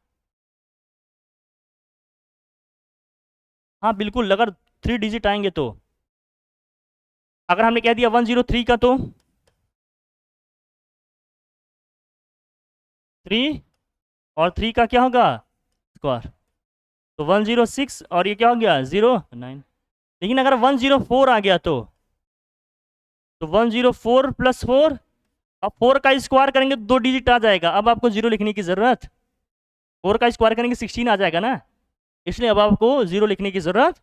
हाँ बिल्कुल, अगर 3 डिजिट आएंगे तो। अगर हमने कह दिया 103 का, तो 3 और 3 का क्या होगा? स्क्वायर, तो 106, और ये क्या हो गया? 09। लेकिन अगर 104 आ गया तो 104 + 4, अब 4 का स्क्वायर करेंगे तो 2 डिजिट आ जाएगा। अब आपको 0 लिखने की ज़रूरत, 4 का स्क्वायर करेंगे 16 आ जाएगा ना, इसलिए अब आपको 0 लिखने की ज़रूरत।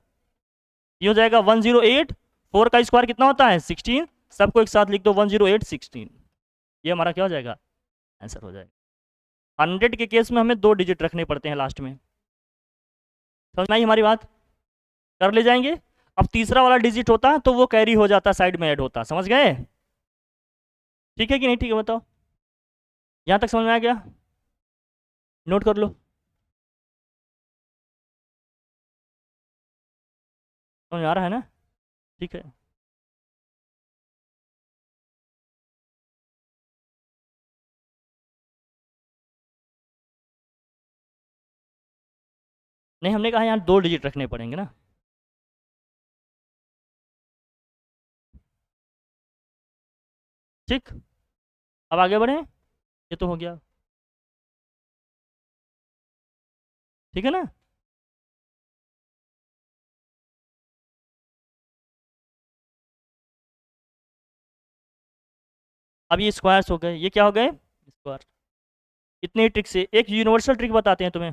ये हो जाएगा 108। 4 का स्क्वायर कितना होता है? 16। सबको एक साथ लिख दो, 108 16। ये हमारा क्या हो जाएगा? आंसर हो जाएगा। 100 के केस में हमें 2 डिजिट रखने पड़ते हैं लास्ट में। समझ में आई हमारी बात? कर ले जाएंगे। अब तीसरा वाला डिजिट होता है तो वो कैरी हो जाता, साइड में ऐड होता। समझ गए? ठीक है कि नहीं? ठीक है, बताओ, यहाँ तक समझ में आ गया? नोट कर लो, समझ में आ रहा है ना? ठीक है। नहीं, हमने कहा यहाँ 2 डिजिट रखने पड़ेंगे ना। ठीक, अब आगे बढ़े, ये तो हो गया, ठीक है ना। अब ये स्क्वायर्स हो गए, ये क्या हो गए? स्क्वायर। इतने ट्रिक से एक यूनिवर्सल ट्रिक बताते हैं तुम्हें।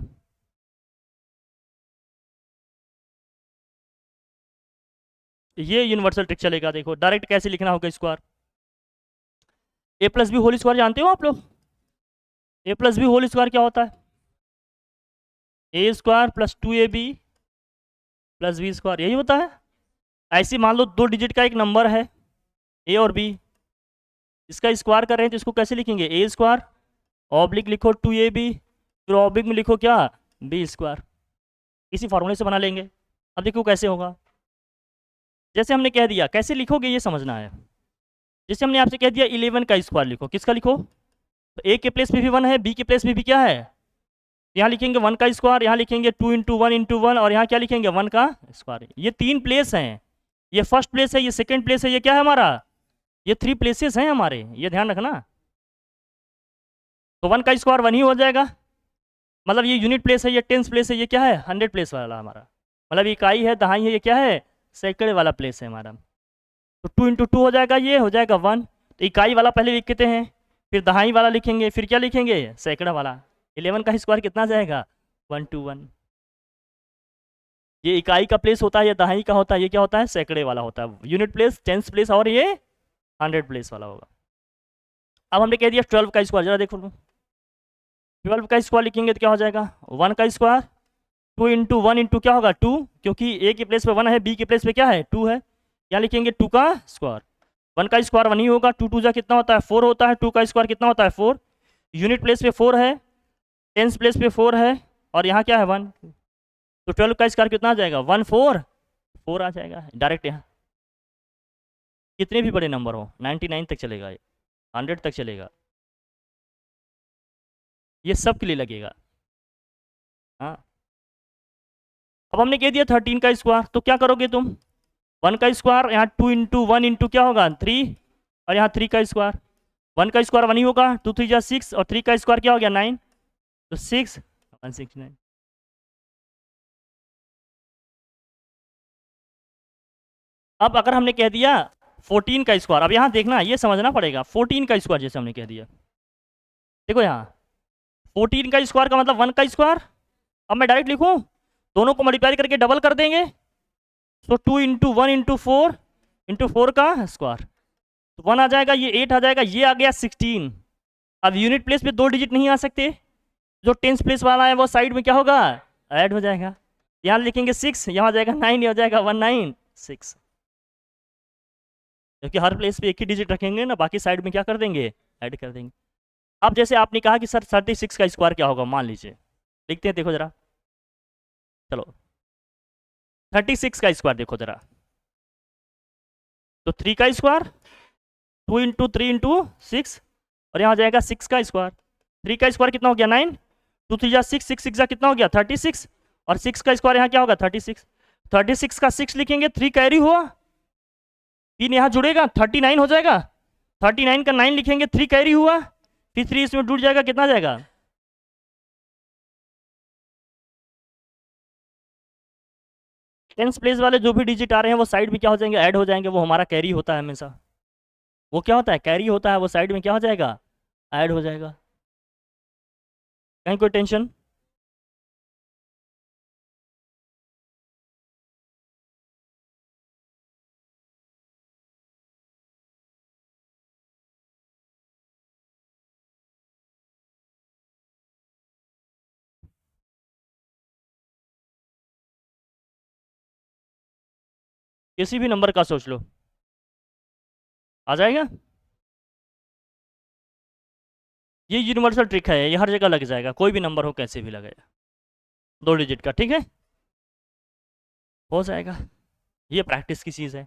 ये यूनिवर्सल ट्रिक चलेगा, देखो डायरेक्ट कैसे लिखना होगा स्क्वायर। a+b होल स्क्वायर जानते हो आप लोग? a+b होल स्क्वायर क्या होता है? a² + 2ab + b², यही होता है। ऐसे मान लो 2 डिजिट का एक नंबर है a और b, इसका स्क्वायर कर रहे हैं तो इसको कैसे लिखेंगे? a² ऑब्लिक लिखो 2ab, फिर ऑब्लिक में लिखो क्या? b²। इसी फॉर्मूले से बना लेंगे। अब देखो कैसे होगा। जैसे हमने कह दिया, कैसे लिखोगे ये समझना है। जैसे हमने आपसे कह दिया 11 का स्क्वायर लिखो, किसका लिखो? तो a के प्लेस में भी 1 है, b के प्लेस में भी क्या है? यहाँ लिखेंगे 1 का स्क्वायर, यहाँ लिखेंगे 2 × 1 × 1, और यहाँ क्या लिखेंगे? 1 का स्क्वायर। ये 3 प्लेस हैं, ये फर्स्ट प्लेस है, ये सेकंड प्लेस है, ये क्या है हमारा? ये 3 प्लेसेस हैं हमारे, ये ध्यान रखना। तो 1 का स्क्वायर 1 ही हो जाएगा, मतलब ये यूनिट प्लेस है, ये टेंस प्लेस है, ये क्या है 100 प्लेस वाला हमारा, मतलब इकाई है, दहाई है, ये क्या है सैकड़े वाला प्लेस है हमारा। तो 2 इंटू 2 हो जाएगा, ये हो जाएगा 1। तो इकाई वाला पहले लिखते हैं, फिर दहाई वाला लिखेंगे, फिर क्या लिखेंगे सैकड़ा वाला। 11 का स्क्वायर कितना जाएगा 1 to 1। ये इकाई का प्लेस होता है, ये दहाई का होता है, ये क्या होता है सैकड़े वाला होता है, यूनिट प्लेस टेंस प्लेस, और ये 100 प्लेस वाला होगा। अब हमने कह दिया 12 का स्क्वायर, जरा देखो 12 का स्क्वायर लिखेंगे तो क्या हो जाएगा 1 का स्क्वायर 2 इंटू 1 इंटू क्या होगा 2, क्योंकि ए के प्लेस पे 1 है, बी के प्लेस पे क्या है 2 है, क्या लिखेंगे 2 का स्क्वायर। 1 का स्क्वायर 1 ही होगा, 2 2 जा कितना होता है 4 होता है, 2 का स्क्वायर कितना होता है 4, यूनिट प्लेस पे 4 है, टेंस प्लेस पे 4 है, और यहाँ क्या है 1, तो 12 का स्क्वायर कितना आ जाएगा 1 4 4 आ जाएगा डायरेक्ट। यहाँ कितने भी बड़े नंबर हो 99 तक चलेगा, ये 100 तक चलेगा, ये सब के लिए लगेगा। हाँ, अब हमने कह दिया 13 का स्क्वायर, तो क्या करोगे तुम 1 का स्क्वायर यहाँ 2 इंटू 1 इंटू क्या होगा 3, और यहाँ 3 का स्क्वायर, 1 का स्क्वायर 1 ही होगा, 2 3 जा 6, और 3 का स्क्वायर क्या हो गया 9, तो 6 169। अब अगर हमने कह दिया 14 का स्क्वायर, अब यहाँ देखना ये समझना पड़ेगा, 14 का स्क्वायर जैसे हमने कह दिया, देखो यहाँ 14 का स्क्वायर का मतलब 1 का स्क्वायर, अब मैं डायरेक्ट लिखूँ, दोनों को मल्टीप्लाई करके डबल कर देंगे, तो 2 इंटू 1 इंटू 4 इंटू 4 का स्क्वायर, तो 1 आ जाएगा, ये 8 आ जाएगा, ये आ गया 16। अब यूनिट प्लेस पे 2 डिजिट नहीं आ सकते, जो टेंस प्लेस वाला है वो साइड में क्या होगा ऐड हो जाएगा, यहाँ लिखेंगे 6, यहाँ आ जाएगा 9, ये हो जाएगा 196, क्योंकि हर प्लेस पे एक ही डिजिट रखेंगे ना, बाकी साइड में क्या कर देंगे ऐड कर देंगे। अब जैसे आपने कहा कि सर 36 का स्क्वायर क्या होगा, मान लीजिए लिखते हैं, देखो जरा, चलो 36 का स्क्वायर देखो जरा, तो 3 का स्क्वायर 2 इंटू 3 इंटू 6, और यहाँ जाएगा 6 का स्क्वायर, 3 का स्क्वायर कितना हो गया 9, 2 3 जा 6, 6 6 जा कितना हो गया 36, और 6 का स्क्वायर यहाँ क्या होगा 36, 36 का 6 लिखेंगे, 3 कैरी हुआ, 3 यहाँ जुड़ेगा 39 हो जाएगा, 39 का 9 लिखेंगे, 3 कैरी हुआ, फिर 3 इसमें जुड़ जाएगा, कितना जाएगा, टेंस प्लेस वाले जो भी डिजिट आ रहे हैं वो साइड में क्या हो जाएंगे ऐड हो जाएंगे, वो हमारा कैरी होता है हमेशा, वो क्या होता है कैरी होता है, वो साइड में क्या हो जाएगा ऐड हो जाएगा। कहीं कोई टेंशन, किसी भी नंबर का सोच लो आ जाएगा, ये यूनिवर्सल ट्रिक है, ये हर जगह लग जाएगा, कोई भी नंबर हो कैसे भी लगेगा, 2 डिजिट का, ठीक है हो जाएगा। ये प्रैक्टिस की चीज़ है,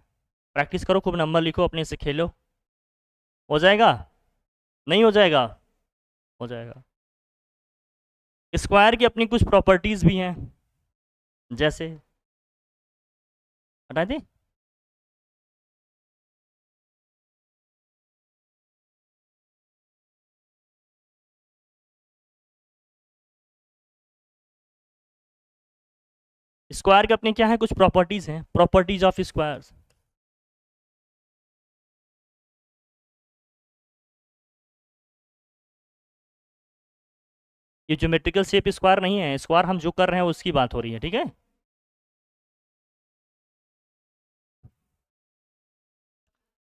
प्रैक्टिस करो खूब, नंबर लिखो अपने से खेलो, हो जाएगा नहीं हो जाएगा हो जाएगा। स्क्वायर की अपनी कुछ प्रॉपर्टीज़ भी हैं, जैसे हटा दें, स्क्वायर के अपने क्या है कुछ प्रॉपर्टीज़ हैं, प्रॉपर्टीज ऑफ स्क्वायर्स। ये ज्योमेट्रिकल शेप स्क्वायर नहीं है, स्क्वायर हम जो कर रहे हैं उसकी बात हो रही है, ठीक है।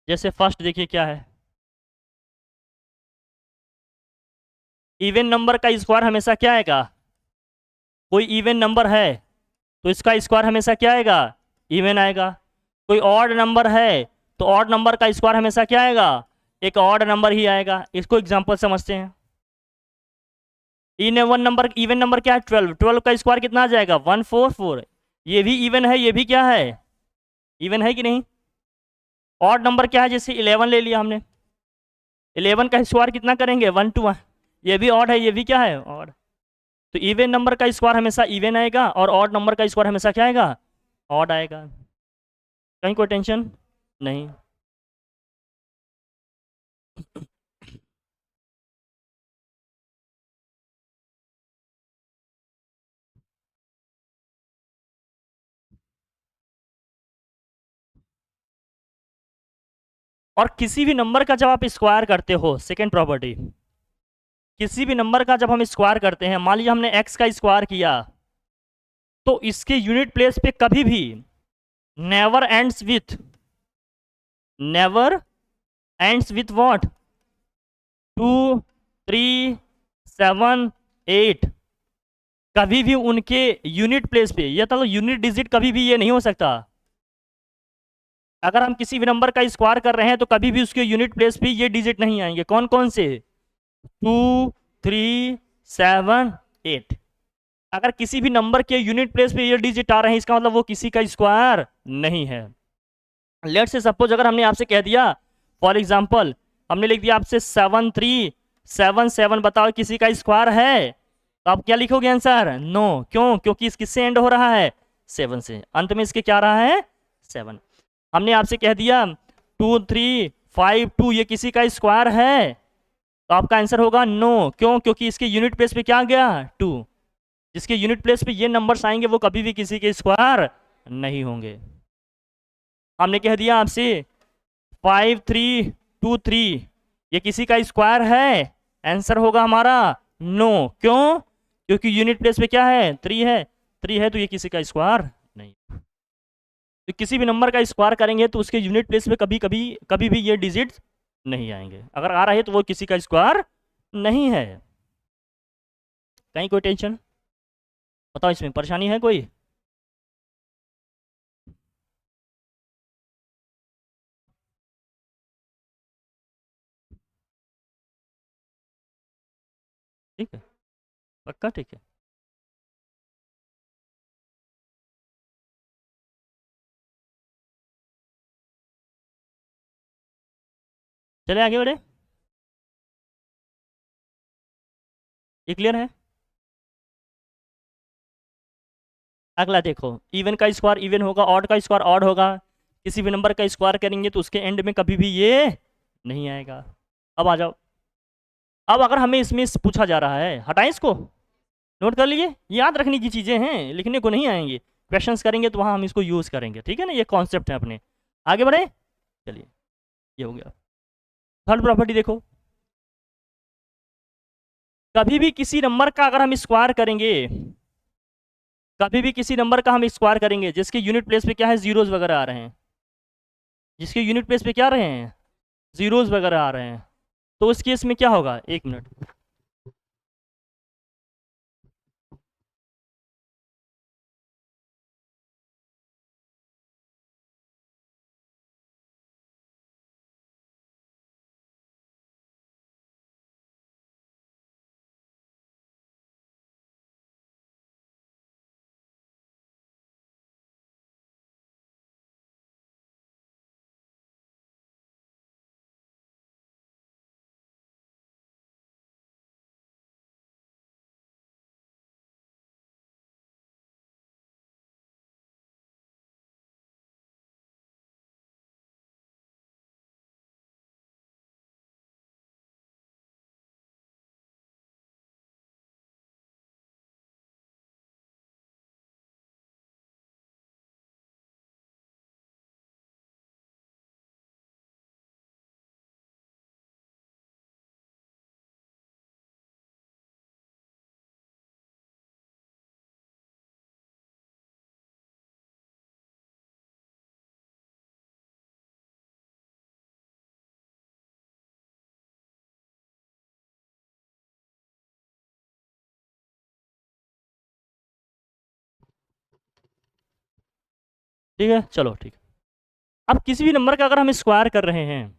जैसे फर्स्ट देखिए क्या है, इवन नंबर का स्क्वायर हमेशा क्या आएगा, कोई इवन नंबर है तो इसका स्क्वायर हमेशा क्या आएगा इवन आएगा, कोई ऑड नंबर है तो ऑड नंबर का स्क्वायर हमेशा क्या आएगा एक ऑड नंबर ही आएगा। इसको एग्जांपल समझते हैं, in one number even number क्या है 12, 12 का स्क्वायर कितना आ जाएगा 144, ये भी इवन है, ये भी क्या है इवन है कि नहीं। ऑड नंबर क्या है, जैसे 11 ले लिया हमने, 11 का स्क्वायर कितना करेंगे 1 to 1, ये भी ऑड है, ये भी क्या है ऑड। तो इवन नंबर का स्क्वायर हमेशा इवन आएगा, और ऑड नंबर का स्क्वायर हमेशा क्या आएगा ऑड आएगा। कहीं कोई टेंशन नहीं। और किसी भी नंबर का जब आप स्क्वायर करते हो, सेकेंड प्रॉपर्टी, किसी भी नंबर का जब हम स्क्वायर करते हैं, मान लीजिए हमने एक्स का स्क्वायर किया, तो इसके यूनिट प्लेस पे कभी भी never ends with, never ends with what, 2, 3, 7, 8, कभी भी उनके यूनिट प्लेस पे, ये तो यूनिट डिजिट कभी भी ये नहीं हो सकता। अगर हम किसी भी नंबर का स्क्वायर कर रहे हैं तो कभी भी उसके यूनिट प्लेस पे ये डिजिट नहीं आएंगे। कौन कौन से? 2, 3, 7, 8। अगर किसी भी नंबर के यूनिट प्लेस पे ये डिजिट आ रहे हैं, इसका मतलब वो किसी का स्क्वायर नहीं है। लेट्स से सपोज अगर हमने आपसे कह दिया, फॉर एग्जांपल हमने लिख दिया आपसे 7, 3, 7, 7, बताओ किसी का स्क्वायर है, तो आप क्या लिखोगे आंसर? नो। क्यों? क्योंकि इस किससे एंड हो रहा है? 7 से। अंत में इसके क्या रहा है? 7। हमने आपसे कह दिया 2, 3, 5, 2, ये किसी का स्क्वायर है, तो आपका आंसर होगा नो। क्यों? क्योंकि इसके यूनिट प्लेस पे क्या आ गया? 2। जिसके यूनिट प्लेस पे ये नंबर्स आएंगे वो कभी भी किसी के स्क्वायर नहीं होंगे। हमने कह दिया आपसे 5, 3, 2, 3, ये किसी का स्क्वायर है, आंसर होगा हमारा नो। क्यों? क्योंकि यूनिट प्लेस पे क्या है? 3 है। 3 है तो ये किसी का स्क्वायर नहीं। तो किसी भी नंबर का स्क्वायर करेंगे तो उसके यूनिट प्लेस पे कभी भी ये डिजिट्स नहीं आएंगे। अगर आ रहा है तो वो किसी का स्क्वायर नहीं है। कहीं कोई टेंशन? बताओ, इसमें परेशानी है कोई? ठीक है, पक्का ठीक है। चले आगे बढ़े, ये क्लियर है? अगला देखो, इवन का स्क्वायर इवन होगा, ऑड का स्क्वायर ऑड होगा। किसी भी नंबर का स्क्वायर करेंगे तो उसके एंड में कभी भी ये नहीं आएगा। अब आ जाओ, अब अगर हमें इसमें पूछा जा रहा है, हटाएं इसको, नोट कर लीजिए, याद रखने की चीज़ें हैं, लिखने को नहीं आएंगे। क्वेश्चंस करेंगे तो वहाँ हम इसको यूज़ करेंगे, ठीक है ना, ये कॉन्सेप्ट है अपने। आगे बढ़े, चलिए, ये हो गया। थर्ड प्रॉपर्टी देखो, कभी भी किसी नंबर का अगर हम स्क्वायर करेंगे, कभी भी किसी नंबर का हम स्क्वायर करेंगे जिसके यूनिट प्लेस पे क्या है? जीरोज वगैरह आ रहे हैं, जिसके यूनिट प्लेस पे क्या आ रहे हैं? जीरोज वगैरह आ रहे हैं, तो उस केस में क्या होगा? एक मिनट, ठीक है, चलो ठीक है। अब किसी भी नंबर का अगर हम स्क्वायर कर रहे हैं,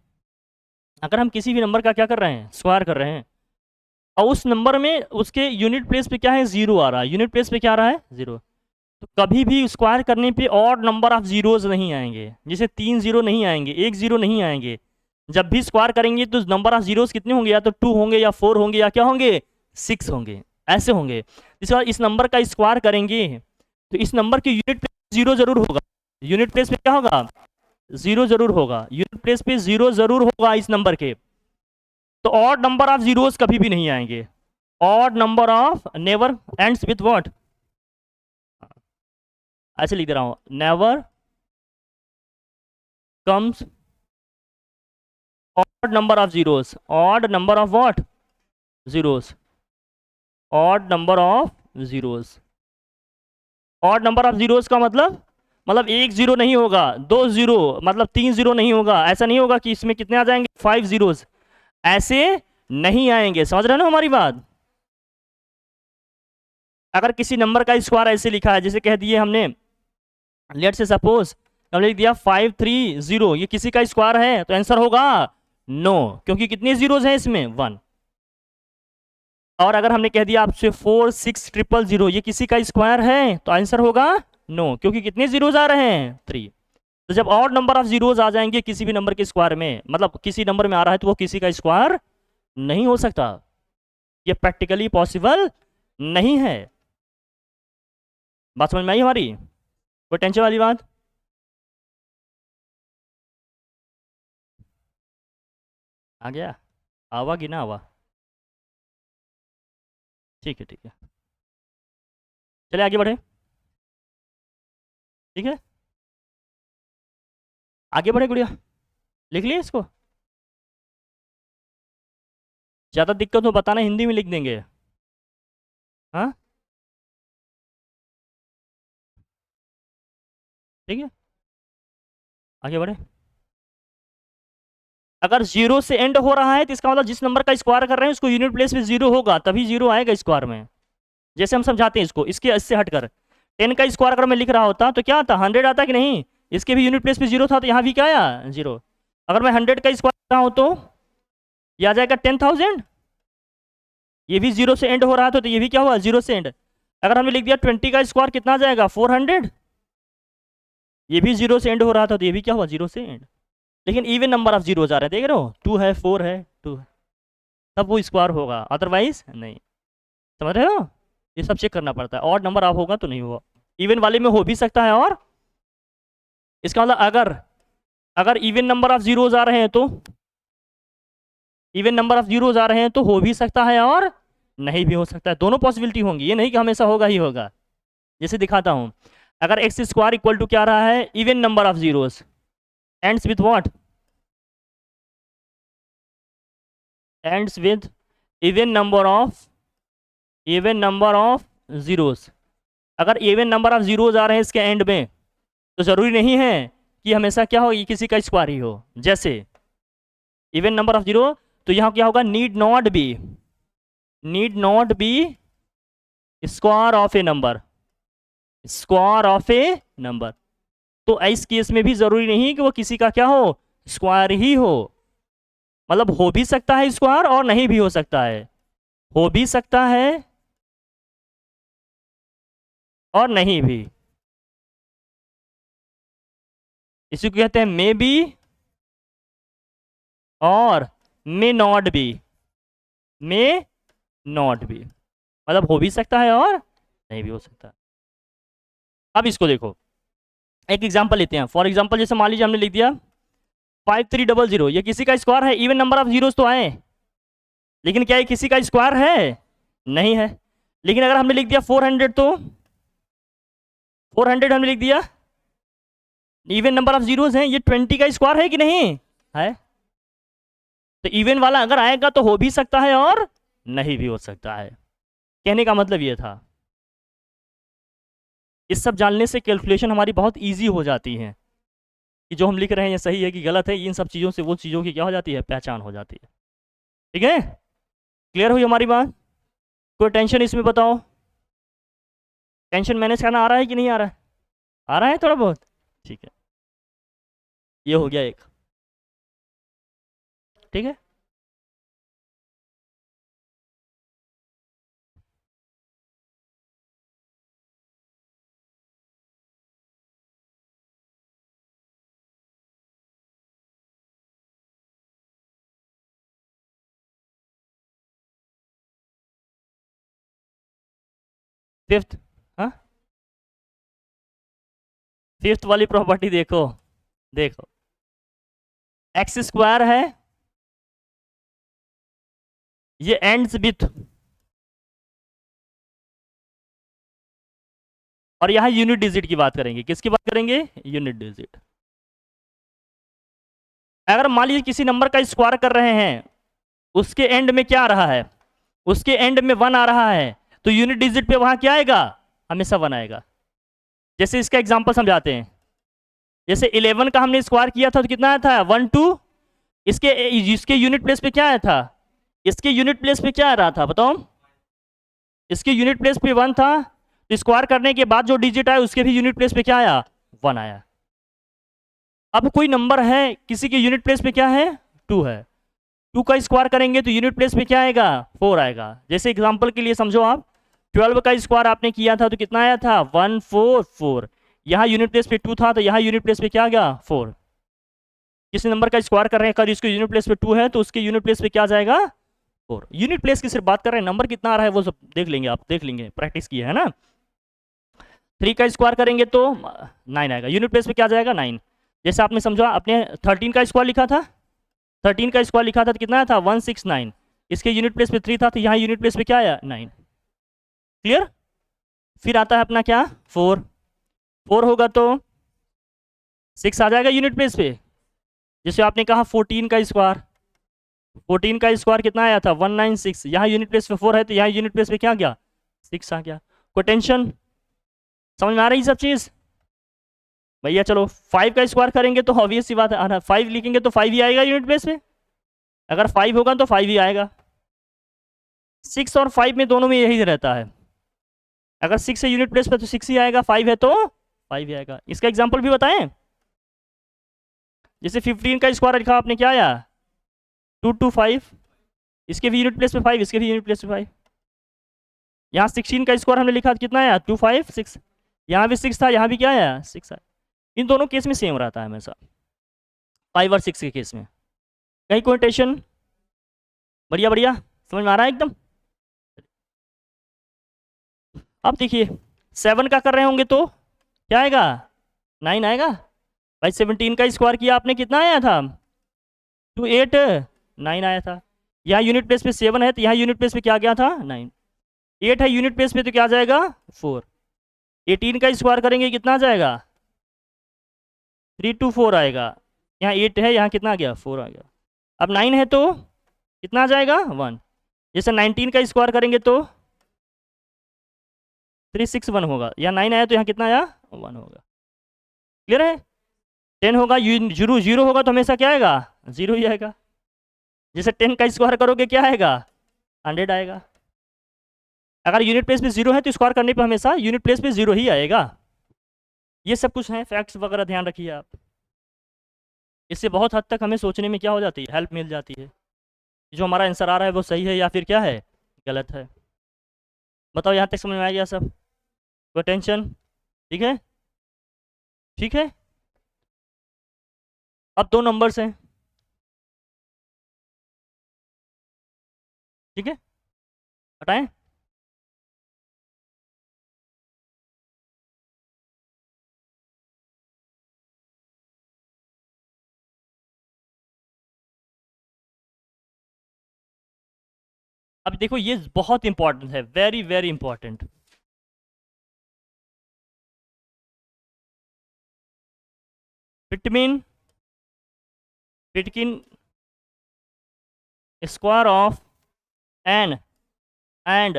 अगर हम किसी भी नंबर का क्या कर रहे हैं? स्क्वायर कर रहे हैं, और उस नंबर में उसके यूनिट प्लेस पे क्या है? जीरो आ रहा है, यूनिट प्लेस पे क्या आ रहा है? जीरो। तो कभी भी स्क्वायर करने पे ऑड नंबर ऑफ जीरोज नहीं आएंगे, जैसे 3 जीरो नहीं आएंगे, 1 जीरो नहीं आएंगे। जब भी स्क्वायर करेंगे तो नंबर ऑफ जीरोज कितने होंगे? या तो 2 होंगे, या 4 होंगे, या क्या होंगे? 6 होंगे, ऐसे होंगे। इसके बाद इस नंबर का स्क्वायर करेंगे तो इस नंबर के यूनिट प्लेस जीरो जरूर होगा, यूनिट प्लेस पे क्या होगा? जीरो जरूर होगा, यूनिट प्लेस पे जीरो जरूर होगा इस नंबर के। तो ऑड नंबर ऑफ जीरोस कभी भी नहीं आएंगे। Odd number of never ends with what, ऐसे लिख दे रहा हूं, never comes number of zeros, odd number of what? Zeros, odd number of zeros. odd number of zeros का मतलब एक जीरो नहीं होगा, दो जीरो मतलब तीन जीरो नहीं होगा, ऐसा नहीं होगा कि इसमें कितने आ जाएंगे 5 जीरोस, ऐसे नहीं आएंगे। समझ रहे हो ना हमारी बात? अगर किसी नंबर का स्क्वायर ऐसे लिखा है, जैसे कह दिए हमने, लेट से सपोज हमने लिख दिया 530, ये किसी का स्क्वायर है तो आंसर होगा नो, क्योंकि कितने जीरोज हैं इसमें 1। और अगर हमने कह दिया आपसे 46000, ये किसी का स्क्वायर है तो आंसर होगा नो, क्योंकि कितने जीरोज आ रहे हैं 3। तो जब ऑड नंबर ऑफ जीरोज आ जाएंगे किसी भी नंबर के स्क्वायर में, मतलब किसी नंबर में आ रहा है, तो वो किसी का स्क्वायर नहीं हो सकता, ये प्रैक्टिकली पॉसिबल नहीं है। बात समझ में आई हमारी? कोई टेंशन वाली बात? आ गया? आवा कि ना आवा? ठीक है ठीक है, चले आगे बढ़े। ठीक है, आगे बढ़े गुड़िया, लिख लिए इसको? ज़्यादा दिक्कत हो बताना, हिंदी में लिख देंगे। हाँ ठीक है, आगे बढ़े। अगर जीरो से एंड हो रहा है तो इसका मतलब जिस नंबर का स्क्वायर कर रहे हैं उसको यूनिट प्लेस में जीरो होगा, तभी जीरो आएगा स्क्वायर में। जैसे हम समझाते हैं इसको, इसके इससे हटकर 10 का स्क्वायर अगर मैं लिख रहा होता तो क्या आता, 100 आता कि नहीं? इसके भी यूनिट प्लेस पे जीरो था, तो यहाँ भी क्या आया, जीरो। अगर मैं 100 का स्क्वायर लिख रहा हूँ तो ये आ जाएगा 10,000, ये भी जीरो से एंड हो रहा था तो ये भी क्या हुआ, जीरो से एंड। अगर हमने लिख दिया 20 का स्क्वायर कितना आ जाएगा 400, ये भी जीरो से एंड हो रहा था तो ये भी क्या हुआ, जीरो से एंड। लेकिन इवन नंबर ऑफ जीरोज आ रहे हैं, देख रहे हो, 2 है, 4 है, 2 है, तब वो स्क्वायर होगा, अदरवाइज नहीं। समझ रहे हो? ये सब चेक करना पड़ता है, ऑड नंबर ऑफ होगा तो नहीं होगा, इवन वाले में हो भी सकता है। और इसका मतलब अगर अगर इवन नंबर ऑफ जीरोज आ रहे हैं तो, इवन नंबर ऑफ जीरोज आ रहे हैं तो हो भी सकता है और नहीं भी हो सकता है, दोनों पॉसिबिलिटी होंगी, ये नहीं कि हमेशा होगा ही होगा। जैसे दिखाता हूं, अगर एक्स स्क्वायर इक्वल टू क्या रहा है, even number of zeros ends with what, ends with even number of zeros. अगर इवन नंबर ऑफ जीरोज आ रहे हैं इसके एंड में तो जरूरी नहीं है कि हमेशा क्या हो, ये किसी का स्क्वायर ही हो। जैसे इवन नंबर ऑफ जीरो, तो यहाँ क्या होगा, need not be square of A number, square of A number. तो इस केस में भी जरूरी नहीं कि वो किसी का क्या हो, स्क्वायर ही हो, मतलब हो भी सकता है स्क्वायर और नहीं भी हो सकता है, हो भी सकता है और नहीं भी। इसी को कहते हैं मे बी और may not be, may not be, मतलब हो भी सकता है और नहीं भी हो सकता। अब इसको देखो, एक एग्जांपल लेते हैं। फॉर एग्जांपल जैसे मान लीजिए हमने लिख दिया 5300, ये किसी का स्क्वायर है, इवन नंबर ऑफ जीरोस तो आए, लेकिन क्या ये किसी का स्क्वायर है, नहीं है। लेकिन अगर हमने लिख दिया 400, तो 400 हमने लिख दिया, इवन नंबर ऑफ जीरोस हैं, ये 20 का स्क्वायर है कि नहीं है? तो इवन वाला अगर आएगा तो हो भी सकता है और नहीं भी हो सकता है। कहने का मतलब ये था, इस सब जानने से कैलकुलेशन हमारी बहुत इजी हो जाती है कि जो हम लिख रहे हैं ये सही है कि गलत है। इन सब चीज़ों से वो चीज़ों की क्या हो जाती है, पहचान हो जाती है। ठीक है, क्लियर हुई हमारी बात? कोई टेंशन इसमें बताओ, टेंशन मैनेज करना आ रहा है कि नहीं आ रहा है? आ रहा है थोड़ा बहुत, ठीक है, ये हो गया एक। ठीक है, फिफ्थ, हाँ फिफ्थ वाली प्रॉपर्टी देखो, देखो एक्स स्क्वायर है, ये एंड्स विथ, और यहाँ यूनिट डिजिट की बात करेंगे, किसकी बात करेंगे, यूनिट डिजिट। अगर मान लीजिए किसी नंबर का स्क्वायर कर रहे हैं, उसके एंड में क्या आ रहा है, उसके एंड में 1 आ रहा है, तो यूनिट डिजिट पे वहां क्या आएगा, हमेशा 1 आएगा। जैसे इसका एग्जांपल समझाते हैं। जैसे 11 का हमने स्क्वायर किया था तो कितना आया था, 1 2। इसके यूनिट प्लेस पे क्या आया था, इसके यूनिट प्लेस पे क्या आ रहा था बताओ, इसके यूनिट प्लेस पे 1 था, तो स्क्वायर करने के बाद जो डिजिट आया उसके भी यूनिट प्लेस पे क्या आया, 1 आया। अब कोई नंबर है, किसी के यूनिट प्लेस पे क्या है, 2 है, 2 का स्क्वायर करेंगे तो यूनिट प्लेस पे क्या आएगा, 4 आएगा। जैसे एग्जांपल के लिए समझो आप, 12 का स्क्वायर आपने किया था तो कितना आया था, 1 4 4। यहाँ यूनिट प्लेस पे 2 था तो यहाँ यूनिट प्लेस पे क्या आ गया, 4। किसी नंबर का स्क्वायर कर रहे हैं, अगर इसके यूनिट प्लेस पे 2 है तो उसके यूनिट प्लेस पे क्या आ जाएगा, 4। यूनिट प्लेस की सिर्फ बात कर रहे हैं, नंबर कितना आ रहा है वो सब देख लेंगे, आप देख लेंगे, प्रैक्टिस किया है ना। 3 का स्क्वायर करेंगे तो 9 आएगा, यूनिट प्लेस पे क्या आ जाएगा, 9। जैसे आपने समझा, आपने 13 का स्क्वायर लिखा था, 13 का स्क्वायर लिखा था तो कितना आया था, 169। इसके यूनिट प्लेस पे 3 था तो यहाँ यूनिट प्लेस पे क्या आया, 9। क्लियर। फिर आता है अपना क्या, 4। 4 होगा तो 6 आ जाएगा यूनिट प्लेस पे। जैसे आपने कहा 14 का स्क्वायर, 14 का स्क्वायर कितना आया था, 196। यहाँ यूनिट प्लेस पे 4 है तो यहाँ यूनिट प्लेस पे क्या आ गया, 6 आ गया। कोई टेंशन, समझ में आ रही सब चीज़ भैया। चलो 5 का स्क्वायर करेंगे तो ऑब्वियस सी बात है, 5 लिखेंगे तो 5 ही आएगा यूनिट प्लेस पे, अगर 5 होगा तो 5 ही आएगा। 6 और 5 में दोनों में यही रहता है, अगर 6 है यूनिट प्लेस पे तो 6 ही आएगा, 5 है तो 5 ही आएगा। इसका एग्जाम्पल भी बताएं। जैसे 15 का स्क्वायर लिखा आपने, क्या आया, 225। इसके भी यूनिट प्लेस पे 5, इसके भी यूनिट प्लेस पे 5। यहाँ 16 का स्क्वायर हमने लिखा कितना आया, 256। यहाँ भी 6 था, यहाँ भी क्या आया, 6 आया। इन दोनों केस में सेम रहता है हमेशा, 5 और 6 के केस में। कहीं कोई टेंशन, बढ़िया बढ़िया, समझ में आ रहा है एकदम। अब देखिए 7 का कर रहे होंगे तो क्या आएगा, 9 आएगा। भाई 17 का स्क्वायर किया आपने, कितना आया था, 289 आया था। यहाँ यूनिट प्लेस पे 7 है तो यहाँ यूनिट प्लेस पे क्या गया था, 9। 8 है यूनिट प्लेस पे तो क्या आ जाएगा, 4। 18 का स्क्वायर करेंगे कितना आ जाएगा, 324 आएगा। यहाँ 8 है, यहाँ कितना आ गया, 4 आ गया। अब 9 है तो कितना आ जाएगा, 1। जैसे 19 का स्क्वायर करेंगे तो 361 होगा, यहाँ 9 आया तो यहाँ कितना आया, 1 होगा। क्लियर है। 10 होगा, जीरो जीरो होगा तो हमेशा क्या आएगा, 0 ही आएगा। जैसे 10 का स्क्वायर करोगे क्या आएगा, 100 आएगा। अगर यूनिट प्लेस पे 0 है तो स्क्वायर करने पे हमेशा यूनिट प्लेस पे 0 ही आएगा। ये सब कुछ है, फैक्ट्स वगैरह ध्यान रखिए आप। इससे बहुत हद तक हमें सोचने में क्या हो जाती है, हेल्प मिल जाती है, जो हमारा आंसर आ रहा है वो सही है या फिर क्या है, गलत है। बताओ यहाँ तक समझ में आ गया सब, कोई टेंशन, ठीक है, ठीक है। अब 2 नंबर्स हैं, ठीक है, हटाएं। अब देखो ये बहुत इंपॉर्टेंट है, very very important. Between square of n and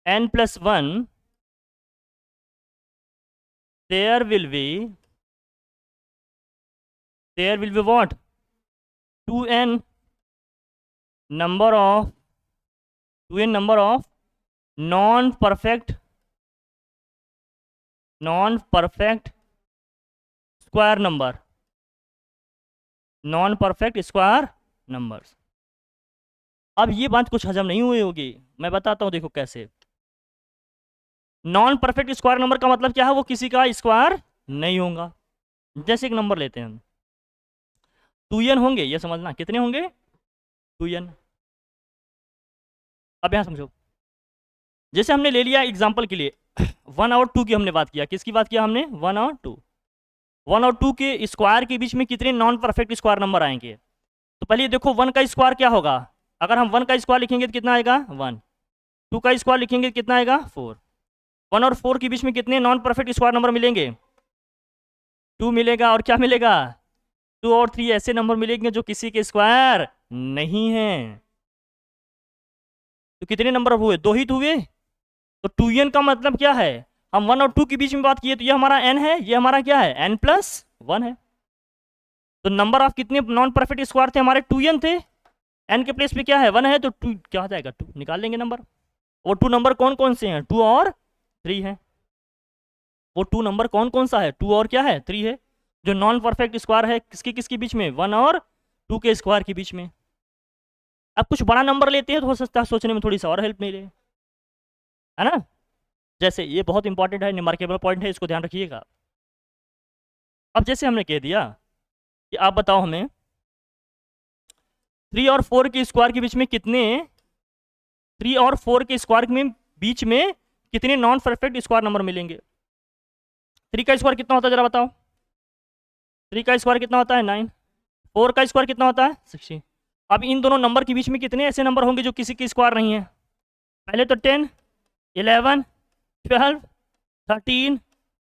n+1 there will be what, 2n number of non perfect square number, non perfect square numbers. अब ये बात कुछ हजम नहीं हुई होगी, मैं बताता हूँ, देखो कैसे। नॉन परफेक्ट स्क्वायर नंबर का मतलब क्या है, वो किसी का स्क्वायर नहीं होगा। जैसे एक नंबर लेते हैं हम, 2n होंगे, ये समझना कितने होंगे, 2n। अब यहाँ समझो, जैसे हमने ले लिया एग्जाम्पल के लिए 1 और 2 की हमने बात किया, किसकी बात किया हमने, 1 और 2। 1 और 2 के स्क्वायर के बीच में कितने नॉन परफेक्ट स्क्वायर नंबर आएंगे। तो पहले देखो 1 का स्क्वायर क्या होगा, अगर हम 1 का स्क्वायर लिखेंगे तो कितना आएगा, 1। 2 का स्क्वायर लिखेंगे तो कितना आएगा, 4। 1 और 4 के बीच में कितने नॉन परफेक्ट स्क्वायर नंबर मिलेंगे, 2 मिलेगा, और क्या मिलेगा, 2 और 3 ऐसे नंबर मिलेंगे जो किसी के स्क्वायर नहीं है। तो कितने नंबर हुए? 2 ही तो हुए। तो 2n का मतलब क्या है? हम 1 और 2 के बीच में बात किए तो ये हमारा n है, ये हमारा क्या है? n+1 है। तो नंबर ऑफ कितने नॉन परफेक्ट स्क्वायर थे हमारे? 2n थे। n के प्लेस पे क्या है? 1 है, तो 2 क्या हो जाएगा? 2 निकाल लेंगे नंबर। वो 2 नंबर कौन कौन से हैं? 2 और 3 है। वो 2 नंबर कौन कौन सा है? 2 और क्या है? 3 है। जो नॉन परफेक्ट स्क्वायर है किसके किसके बीच में? 1 और 2 के स्क्वायर के बीच में। अब कुछ बड़ा नंबर लेते हैं तो हो सकता है सोचने में थोड़ी सा और हेल्प मिले, है ना? जैसे ये बहुत इंपॉर्टेंट है, रिमार्केबल पॉइंट है, इसको ध्यान रखिएगा। अब जैसे हमने कह दिया कि आप बताओ हमें 3 और 4 के स्क्वायर के बीच में कितने 3 और 4 के स्क्वायर में बीच में कितने नॉन परफेक्ट स्क्वायर नंबर मिलेंगे? 3 का स्क्वायर कितना होता है जरा बताओ? 3 का स्क्वायर कितना होता है? 9। 4 का स्क्वायर कितना होता है? 16। अब इन दोनों नंबर के बीच में कितने ऐसे नंबर होंगे जो किसी के स्क्वायर नहीं है? पहले तो 10, 11, 12, 13,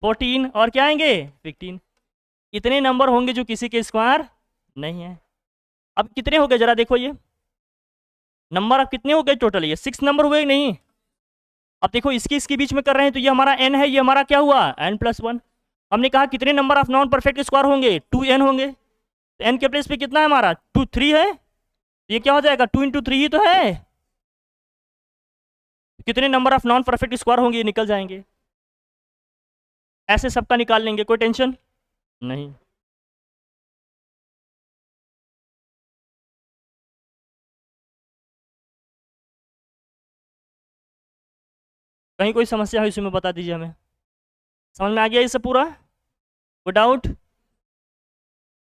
14 और क्या आएंगे? 15। इतने नंबर होंगे जो किसी के स्क्वायर नहीं है। अब कितने हो गए जरा देखो, ये नंबर अब कितने हो गए टोटल? ये 6 नंबर हुए नहीं? अब देखो इसके इसके बीच में कर रहे हैं तो ये हमारा n है, ये हमारा क्या हुआ? n+1। हमने कहा कितने number of non perfect square होंगे? 2n होंगे। तो n के प्लेस पे कितना है हमारा? 2 3 है। ये क्या हो जाएगा? 2 × 3 ही तो है। कितने number of non perfect square होंगे ये निकल जाएंगे। ऐसे सबका निकाल लेंगे, कोई टेंशन नहीं। कहीं कोई समस्या हो इसमें बता दीजिए हमें। समझ में आ गया इससे पूरा? कोई डाउट?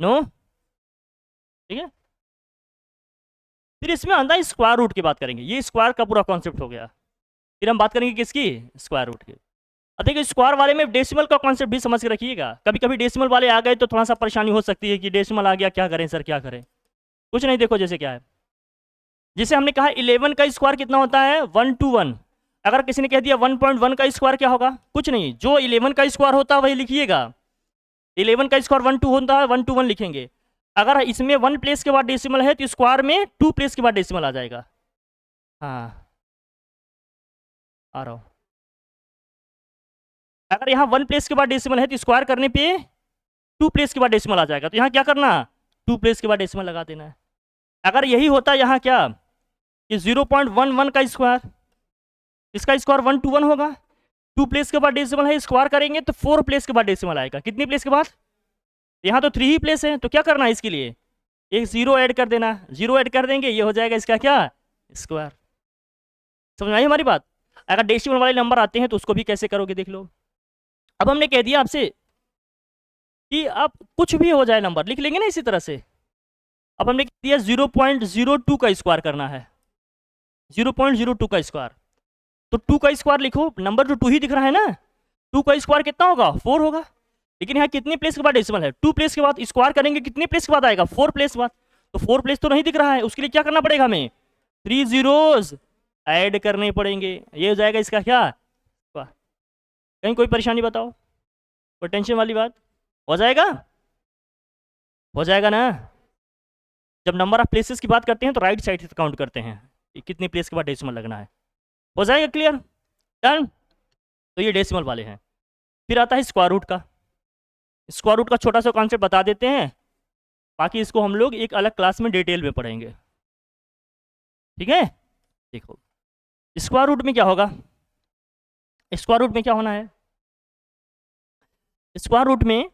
नो? ठीक है। फिर इसमें अंदर स्क्वायर रूट की बात करेंगे। ये स्क्वायर का पूरा कॉन्सेप्ट हो गया। फिर हम बात करेंगे किसकी? स्क्वायर रूट की। अब देखिए स्क्वायर वाले में डेसिमल का कॉन्सेप्ट भी समझ के रखिएगा। कभी कभी डेसिमल वाले आ गए तो थोड़ा सा परेशानी हो सकती है कि डेसिमल आ गया क्या करें सर, क्या करें? कुछ नहीं, देखो जैसे क्या है, जैसे हमने कहा 11 का स्क्वायर कितना होता है? 1 to 1। अगर किसी ने कह दिया 1.1 का स्क्वायर क्या होगा? कुछ नहीं, जो 11 का स्क्वायर होता है वही लिखिएगा। 11 का स्क्वायर 1 2 होता है, 1 to 1 लिखेंगे। अगर इसमें 1 प्लेस के बाद डेसिमल है तो स्क्वायर में 2 प्लेस के बाद डेसिमल आ जाएगा। हाँ आ रहा हूँ। अगर यहाँ 1 प्लेस के बाद डेसिमल है तो स्क्वायर करने पे 2 प्लेस के बाद डेसिमल आ जाएगा। तो यहाँ क्या करना? 2 प्लेस के बाद डेसिमल लगा देना है। अगर यही होता यहाँ क्या कि 0.11 का स्क्वायर, इसका स्क्वायर 1 to 1 होगा। 2 प्लेस के बाद डेसिमल है, स्क्वायर करेंगे तो 4 प्लेस के बाद डेसिमल आएगा। कितनी प्लेस के बाद? यहाँ तो 3 ही प्लेस है, तो क्या करना है इसके लिए? एक 0 ऐड कर देना। 0 ऐड कर देंगे, ये हो जाएगा इसका क्या? स्क्वायर। समझ आई हमारी बात? अगर डेसिमल वाले नंबर आते हैं तो उसको भी कैसे करोगे देख लो। अब हमने कह दिया आपसे कि अब कुछ भी हो जाए नंबर लिख लेंगे ना इसी तरह से। अब हमने कह दिया 0.02 का स्क्वायर करना है। 0.02 का स्क्वायर, तो 2 का स्क्वायर लिखो, नंबर जो 2 ही दिख रहा है ना, 2 का स्क्वायर कितना होगा? 4 होगा। लेकिन यहाँ कितने प्लेस के बाद डेसिमल है? 2 प्लेस के बाद स्क्वायर करेंगे, कितने प्लेस के बाद आएगा? 4 प्लेस बाद। तो 4 प्लेस तो नहीं दिख रहा है, उसके लिए क्या करना पड़ेगा हमें? 3 zeros ऐड करने पड़ेंगे। ये हो जाएगा इसका क्या? कहीं कोई परेशानी बताओ? कोई टेंशन वाली बात? हो जाएगा? हो जाएगा ना? जब नंबर ऑफ प्लेसेस की बात करते हैं तो राइट साइड से काउंट करते हैं कि कितने प्लेस के बाद डेसिमल लगना है। हो जाएगा क्लियर? डन। तो ये डेसिमल वाले हैं। फिर आता है स्क्वायर रूट का। स्क्वायर रूट का छोटा सा कॉन्सेप्ट बता देते हैं, बाकी इसको हम लोग एक अलग क्लास में डिटेल में पढ़ेंगे। ठीक है? देखो स्क्वायर रूट में क्या होगा, स्क्वायर रूट में क्या होना है? स्क्वायर रूट में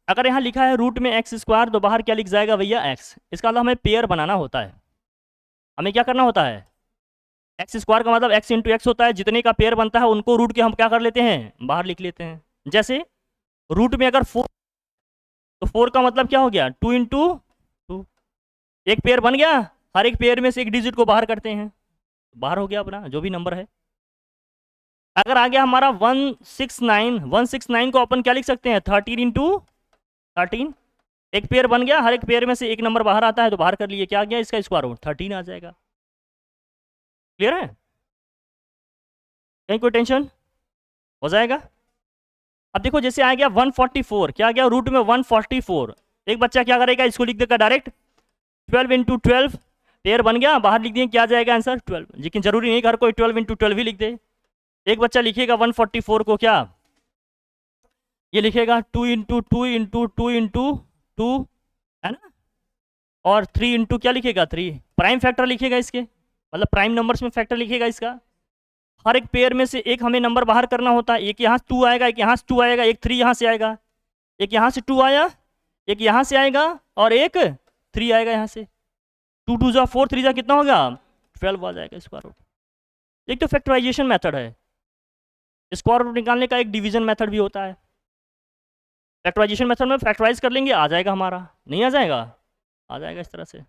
अगर यहाँ लिखा है रूट में एक्स स्क्वायर तो बाहर क्या लिख जाएगा भैया? एक्स। इसका मतलब हमें पेयर बनाना होता है। हमें क्या करना होता है? एक्स स्क्वायर का मतलब एक्स इंटू एक्स होता है। जितने का पेयर बनता है उनको रूट के हम क्या कर लेते हैं? बाहर लिख लेते हैं। जैसे रूट में अगर 4, तो 4 का मतलब क्या हो गया? 2 इंटू 2। एक पेयर बन गया, हर एक पेयर में से एक डिजिट को बाहर करते हैं, बाहर हो गया अपना जो भी नंबर है। अगर आ गया हमारा 169, 169 को अपन क्या लिख सकते हैं? 13 इंटू 13। एक पेयर बन गया, हर एक पेयर में से एक नंबर बाहर आता है तो बाहर कर लिए, क्या आ गया? इसका स्क्वायर रूट 13 आ जाएगा। क्लियर है? कहीं कोई टेंशन? हो जाएगा? अब देखो जैसे आ गया 144, क्या आ गया रूट में 144, एक बच्चा क्या करेगा, इसको लिख देगा डायरेक्ट 12 इंटू 12, पेयर बन गया, बाहर लिख दिए, क्या आ जाएगा आंसर 12। लेकिन जरूरी नहीं हर कोई 12 इंटू 12 ही लिख दे। एक बच्चा लिखेगा 144 को क्या, ये लिखेगा 2 इंटू 2 इंटू 2 इंटू 2, है ना, और 3 इंटू क्या लिखेगा 3, प्राइम फैक्टर लिखेगा इसके, मतलब प्राइम नंबर्स में फैक्टर लिखेगा इसका। हर एक पेयर में से एक हमें नंबर बाहर करना होता है, एक यहाँ से 2 आएगा, एक यहाँ से 2 आएगा, एक 3 यहाँ से आएगा, एक यहाँ से 2 आया, एक यहाँ से आएगा, और एक 3 आएगा यहाँ से। 2 2 जा 4, 3 जा कितना होगा 12 आ जाएगा स्क्वायर रूट। एक तो फैक्टराइजेशन मेथड है, स्क्वायर रूट निकालने का एक डिवीजन मेथड भी होता है। फैक्टराइजेशन मेथड में फैक्टराइज कर लेंगे, आ जाएगा हमारा, नहीं आ जाएगा, आ जाएगा इस तरह से।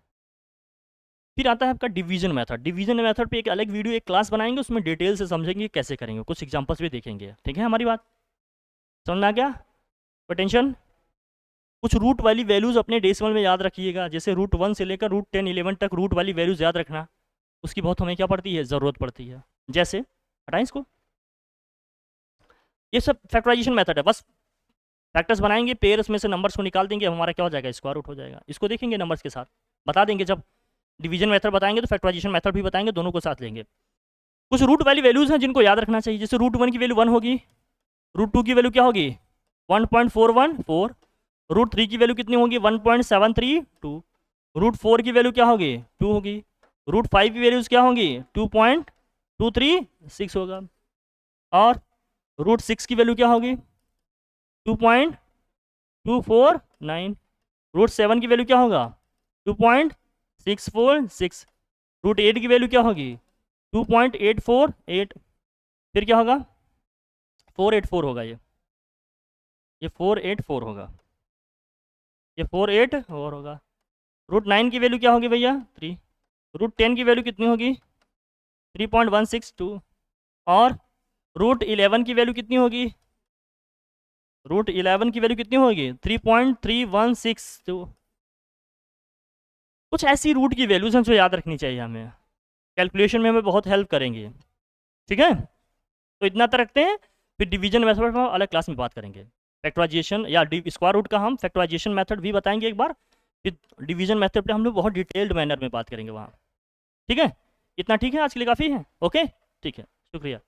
फिर आता है आपका डिवीजन मेथड। डिवीजन मेथड पे एक अलग वीडियो, एक क्लास बनाएंगे, उसमें डिटेल से समझेंगे कैसे करेंगे, कुछ एग्जांपल्स भी देखेंगे। ठीक है, हमारी बात समझ में आ गया? अटेंशन, कुछ रूट वाली वैल्यूज़ अपने डेसिमल में याद रखिएगा, जैसे रूट 1 से लेकर रूट 10 11 तक रूट वाली वैल्यूज़ याद रखना, उसकी बहुत हमें क्या पड़ती है, ज़रूरत पड़ती है। जैसे हटाएं इसको, ये सब फैक्टराइजेशन मेथड है, बस फैक्टर्स बनाएंगे, पेयर्स में से नंबर्स को निकाल देंगे, हमारा क्या हो जाएगा, स्क्वायर रूट हो जाएगा। इसको देखेंगे नंबर्स के साथ, बता देंगे, जब डिवीजन मेथड बताएंगे तो फैक्टराइजेशन मेथड भी बताएंगे, दोनों को साथ लेंगे। कुछ रूट वाली वैल्यूज़ हैं जिनको याद रखना चाहिए, जैसे रूट 1 की वैल्यू 1 होगी, रूट 2 की वैल्यू क्या होगी 1.414, रूट 3 की वैल्यू कितनी होगी 1.732, रूट 4 की वैल्यू क्या होगी 2 होगी, रूट 5 की वैल्यूज़ क्या होंगी 2.236 होगा, और रूट 6 की वैल्यू क्या होगी 2.249, रूट 7 की वैल्यू क्या होगा 2.646, रूट 8 की वैल्यू क्या होगी 2.848, फिर क्या होगा 484 होगा, ये 484 होगा, ये 484 होगा। रूट 9 की वैल्यू क्या होगी भैया 3, रूट 10 की वैल्यू कितनी होगी 3.162, और रूट 11 की वैल्यू कितनी होगी, रूट 11 की वैल्यू कितनी होगी 3.3162। कुछ ऐसी रूट की वैल्यूज हैं जो याद रखनी चाहिए हमें, कैलकुलेशन में हमें बहुत हेल्प करेंगे। ठीक है, तो इतना तक रखते हैं, फिर डिवीजन मेथड पर अलग क्लास में बात करेंगे। फैक्टराइजेशन या स्क्वायर रूट का हम फैक्टराइजेशन मेथड भी बताएंगे एक बार, फिर डिवीजन मेथड पे हम लोग बहुत डिटेल्ड मैनर में बात करेंगे वहाँ। ठीक है, इतना ठीक है, आज के लिए काफ़ी है। ओके, ठीक है, शुक्रिया।